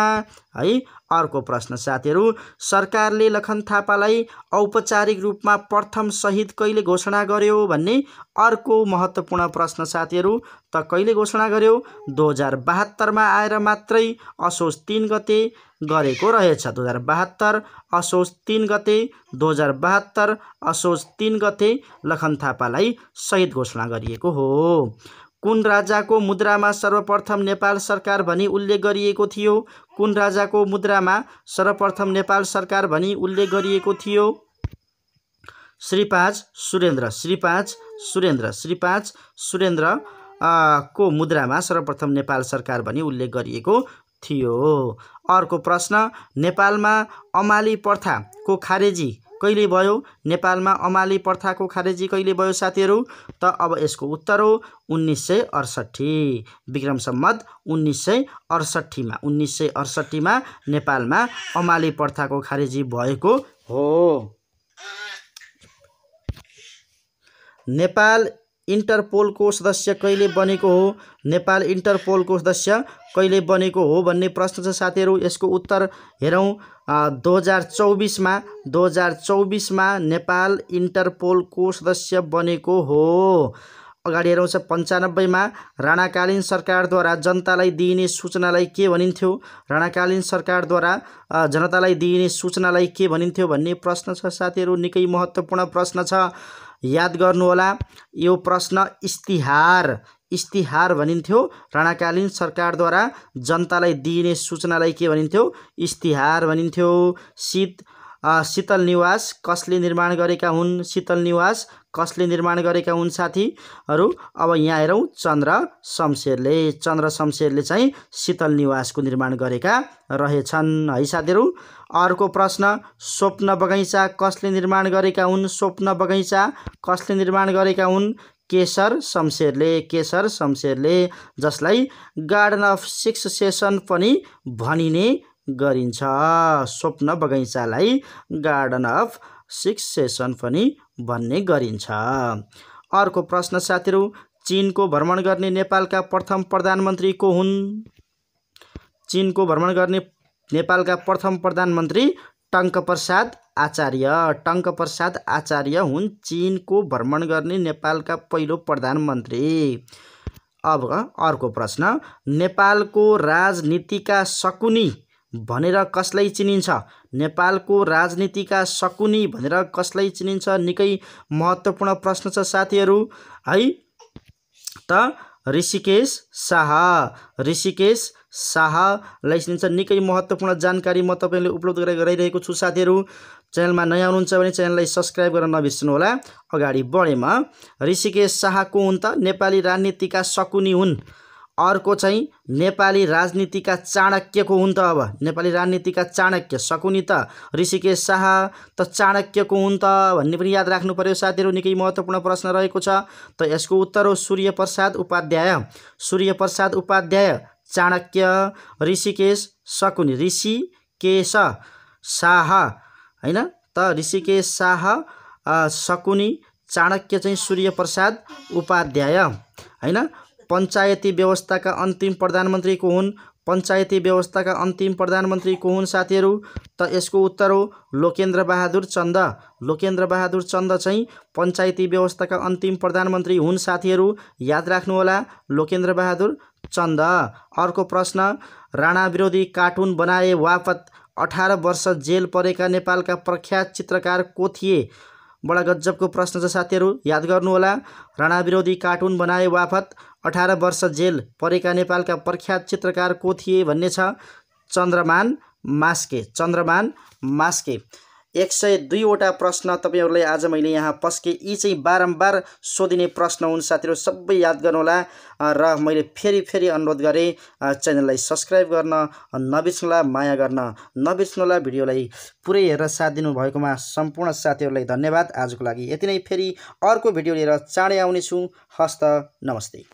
है। अर्को प्रश्न साथीहरू, सरकारले लखन थापालाई औपचारिक रूपमा प्रथम शहीद कहिले घोषणा गर्यो भन्ने अर्को महत्त्वपूर्ण प्रश्न साथीहरू। त कहिले घोषणा गर्यो? 2072 मा आएर मात्रै असोज 3 गते गरेको रहेछ। 2072 असोज 3 गते 2072 असोज 3 गते लखन थापालाई शहीद घोषणा गरिएको हो। कुन राजाको मुद्रामा सर्वप्रथम नेपाल सरकार भनी उल्लेख गरिएको थियो? कुन राजाको मुद्रामा सर्वप्रथम नेपाल सरकार भनी उल्लेख गरिएको थियो? श्री 5 सुरेन्द्र। श्री 5 सुरेन्द्र। श्री 5 सुरेन्द्र को मुद्रामा सर्वप्रथम नेपाल सरकार भनी उल्लेख गरिएको थियो। अर्को प्रश्न, नेपालमा अमाली प्रथाको खारेजी कहिले भयो? नेपालमा अमाली प्रथाको खारेजी कहिले भयो साथीहरू? त अब यसको उत्तर हो 1968 विक्रम सम्वत 1968 मा। 1968 मा नेपालमा अमाली प्रथाको खारेजी भएको हो। नेपाल इन्टरपोलको सदस्य कहिले बनेको हो? नेपाल इन्टरपोलको सदस्य कहिले बनेको हो भन्ने प्रश्न छ साथीहरू। यसको उत्तर हेरौँ 2024 मा। 2024 मा नेपाल इन्टरपोलको सदस्य बनेको हो। अगाडि हेरौँ 95 मा राणाकालीन सरकारद्वारा जनतालाई दिइने सूचनालाई के भनिन्थ्यो? राणाकालीन सरकारद्वारा जनतालाई दिइने सूचनालाई के भनिन्थ्यो भन्ने प्रश्न छ साथीहरू। निकै महत्त्वपूर्ण प्रश्न छ, याद गर्नुहोला। यो प्रश्न इस्तिहार भनिन्थ्यो। राणाकालीन सरकारद्वारा जनतालाई दिइने सूचनालाई के भनिन्थ्यो? इस्तिहार भनिन्थ्यो। शीतल निवास कसले निर्माण गरेका हुन्? शीतल निवास कसले निर्माण गरेका हुन् साथीहरू? अब यहाँ हेरौँ चन्द्र शमशेरले। चन्द्र शमशेरले चाहिँ शीतल निवासको निर्माण गरेका रहेछन् है साथीहरू। अर्को प्रश्न, स्वप्न बगैँचा कसले निर्माण गरेका हुन्? स्वप्न बगैँचा कसले निर्माण गरेका हुन्? केशर शमशेरले। केशर शमशेरले, जसलाई गार्डन अफ सक्सेसन पनि भनिने गरिन्छ। स्वप्न बगैँचालाई गार्डन अफ सक्सेसन पनि भन्ने गरिन्छ। अर्को प्रश्न साथीहरू, चीनको भ्रमण गर्ने नेपालका प्रथम प्रधानमन्त्री को हुन्? चीनको भ्रमण गर्ने नेपालका प्रथम प्रधानमन्त्री टङ्कप्रसाद आचार्य। टङ्कप्रसाद आचार्य हुन् चीनको भ्रमण गर्ने नेपालका पहिलो प्रधानमन्त्री। अब अर्को प्रश्न, नेपालको राजनीतिका शकुनी भनेर कसलाई चिनिन्छ? नेपालको राजनीतिका शकुनी भनेर कसलाई चिनिन्छ? निकै महत्त्वपूर्ण प्रश्न छ साथीहरू है। त ऋषिकेश शाह। ऋषिकेश शाहलाई चिनिन्छ। निकै महत्त्वपूर्ण जानकारी म तपाईँले उपलब्ध गराइरहेको छु साथीहरू। च्यानलमा नयाँ हुनुहुन्छ भने च्यानललाई सब्सक्राइब गर्न नबिर्सनुहोला। अगाडि बढेमा ऋषिकेश शाह को हुन् त? नेपाली राजनीतिका शकुनी हुन्। अर्को चाहिँ नेपाली राजनीतिका चाणक्य को हुन् त? अब नेपाली राजनीतिका चाणक्य, शकुनी त ऋषिकेश शाह, त चाणक्य को हुन् त भन्ने पनि याद राख्नु पर्यो साथीहरू। निकै महत्त्वपूर्ण प्रश्न रहेको छ। त यसको उत्तर हो सूर्यप्रसाद उपाध्याय। सूर्यप्रसाद उपाध्याय चाणक्य, ऋषिकेश शकुनी, ऋषिकेश शाह हैन। त ऋषिकेश शाह शकुनी, चाणक्य चाहिँ सूर्यप्रसाद उपाध्याय हैन। पञ्चायती व्यवस्थाका अन्तिम प्रधानमन्त्री को हुन्? पञ्चायती व्यवस्थाका अन्तिम प्रधानमन्त्री को हुन् साथीहरू? त यसको उत्तर हो लोकेन्द्र बहादुर चन्द। लोकेन्द्र बहादुर चन्द चाहिँ पञ्चायती व्यवस्थाका अन्तिम प्रधानमन्त्री हुन् साथीहरू। याद राख्नुहोला लोकेन्द्र बहादुर चन्द। अर्को प्रश्न, राणा विरोधी कार्टुन बनाए वापत 18 वर्ष जेल परेका नेपालका प्रख्यात चित्रकार को थिए? बडा गजबको प्रश्न छ साथीहरू। याद गर्नुहोला, राणा विरोधी कार्टुन बनाए वापत 18 वर्ष जेल परेका नेपालका प्रख्यात चित्रकार को थिए भन्ने छ चन्द्रमान मास्के। चन्द्रमान मास्के। 102 वटा प्रश्न तपाईहरुलाई आज मैले यहाँ पस्के। यी चाहिँ बारम्बार सोधिने प्रश्न हुन् साथीहरु, सबै याद गर्नुहोला र मैले फेरि अनुरोध गरे च्यानललाई सब्स्क्राइब गर्न नबिर्सनुहोला, माया गर्न नबिर्सनुहोला। भिडियोलाई पुरै हेरेर साथ दिनु भएकोमा सम्पूर्ण साथीहरुलाई धन्यवाद। आजको लागि यति नै। फेरि अर्को भिडियो लिएर चाँडै आउने छु। हस्त नमस्ते।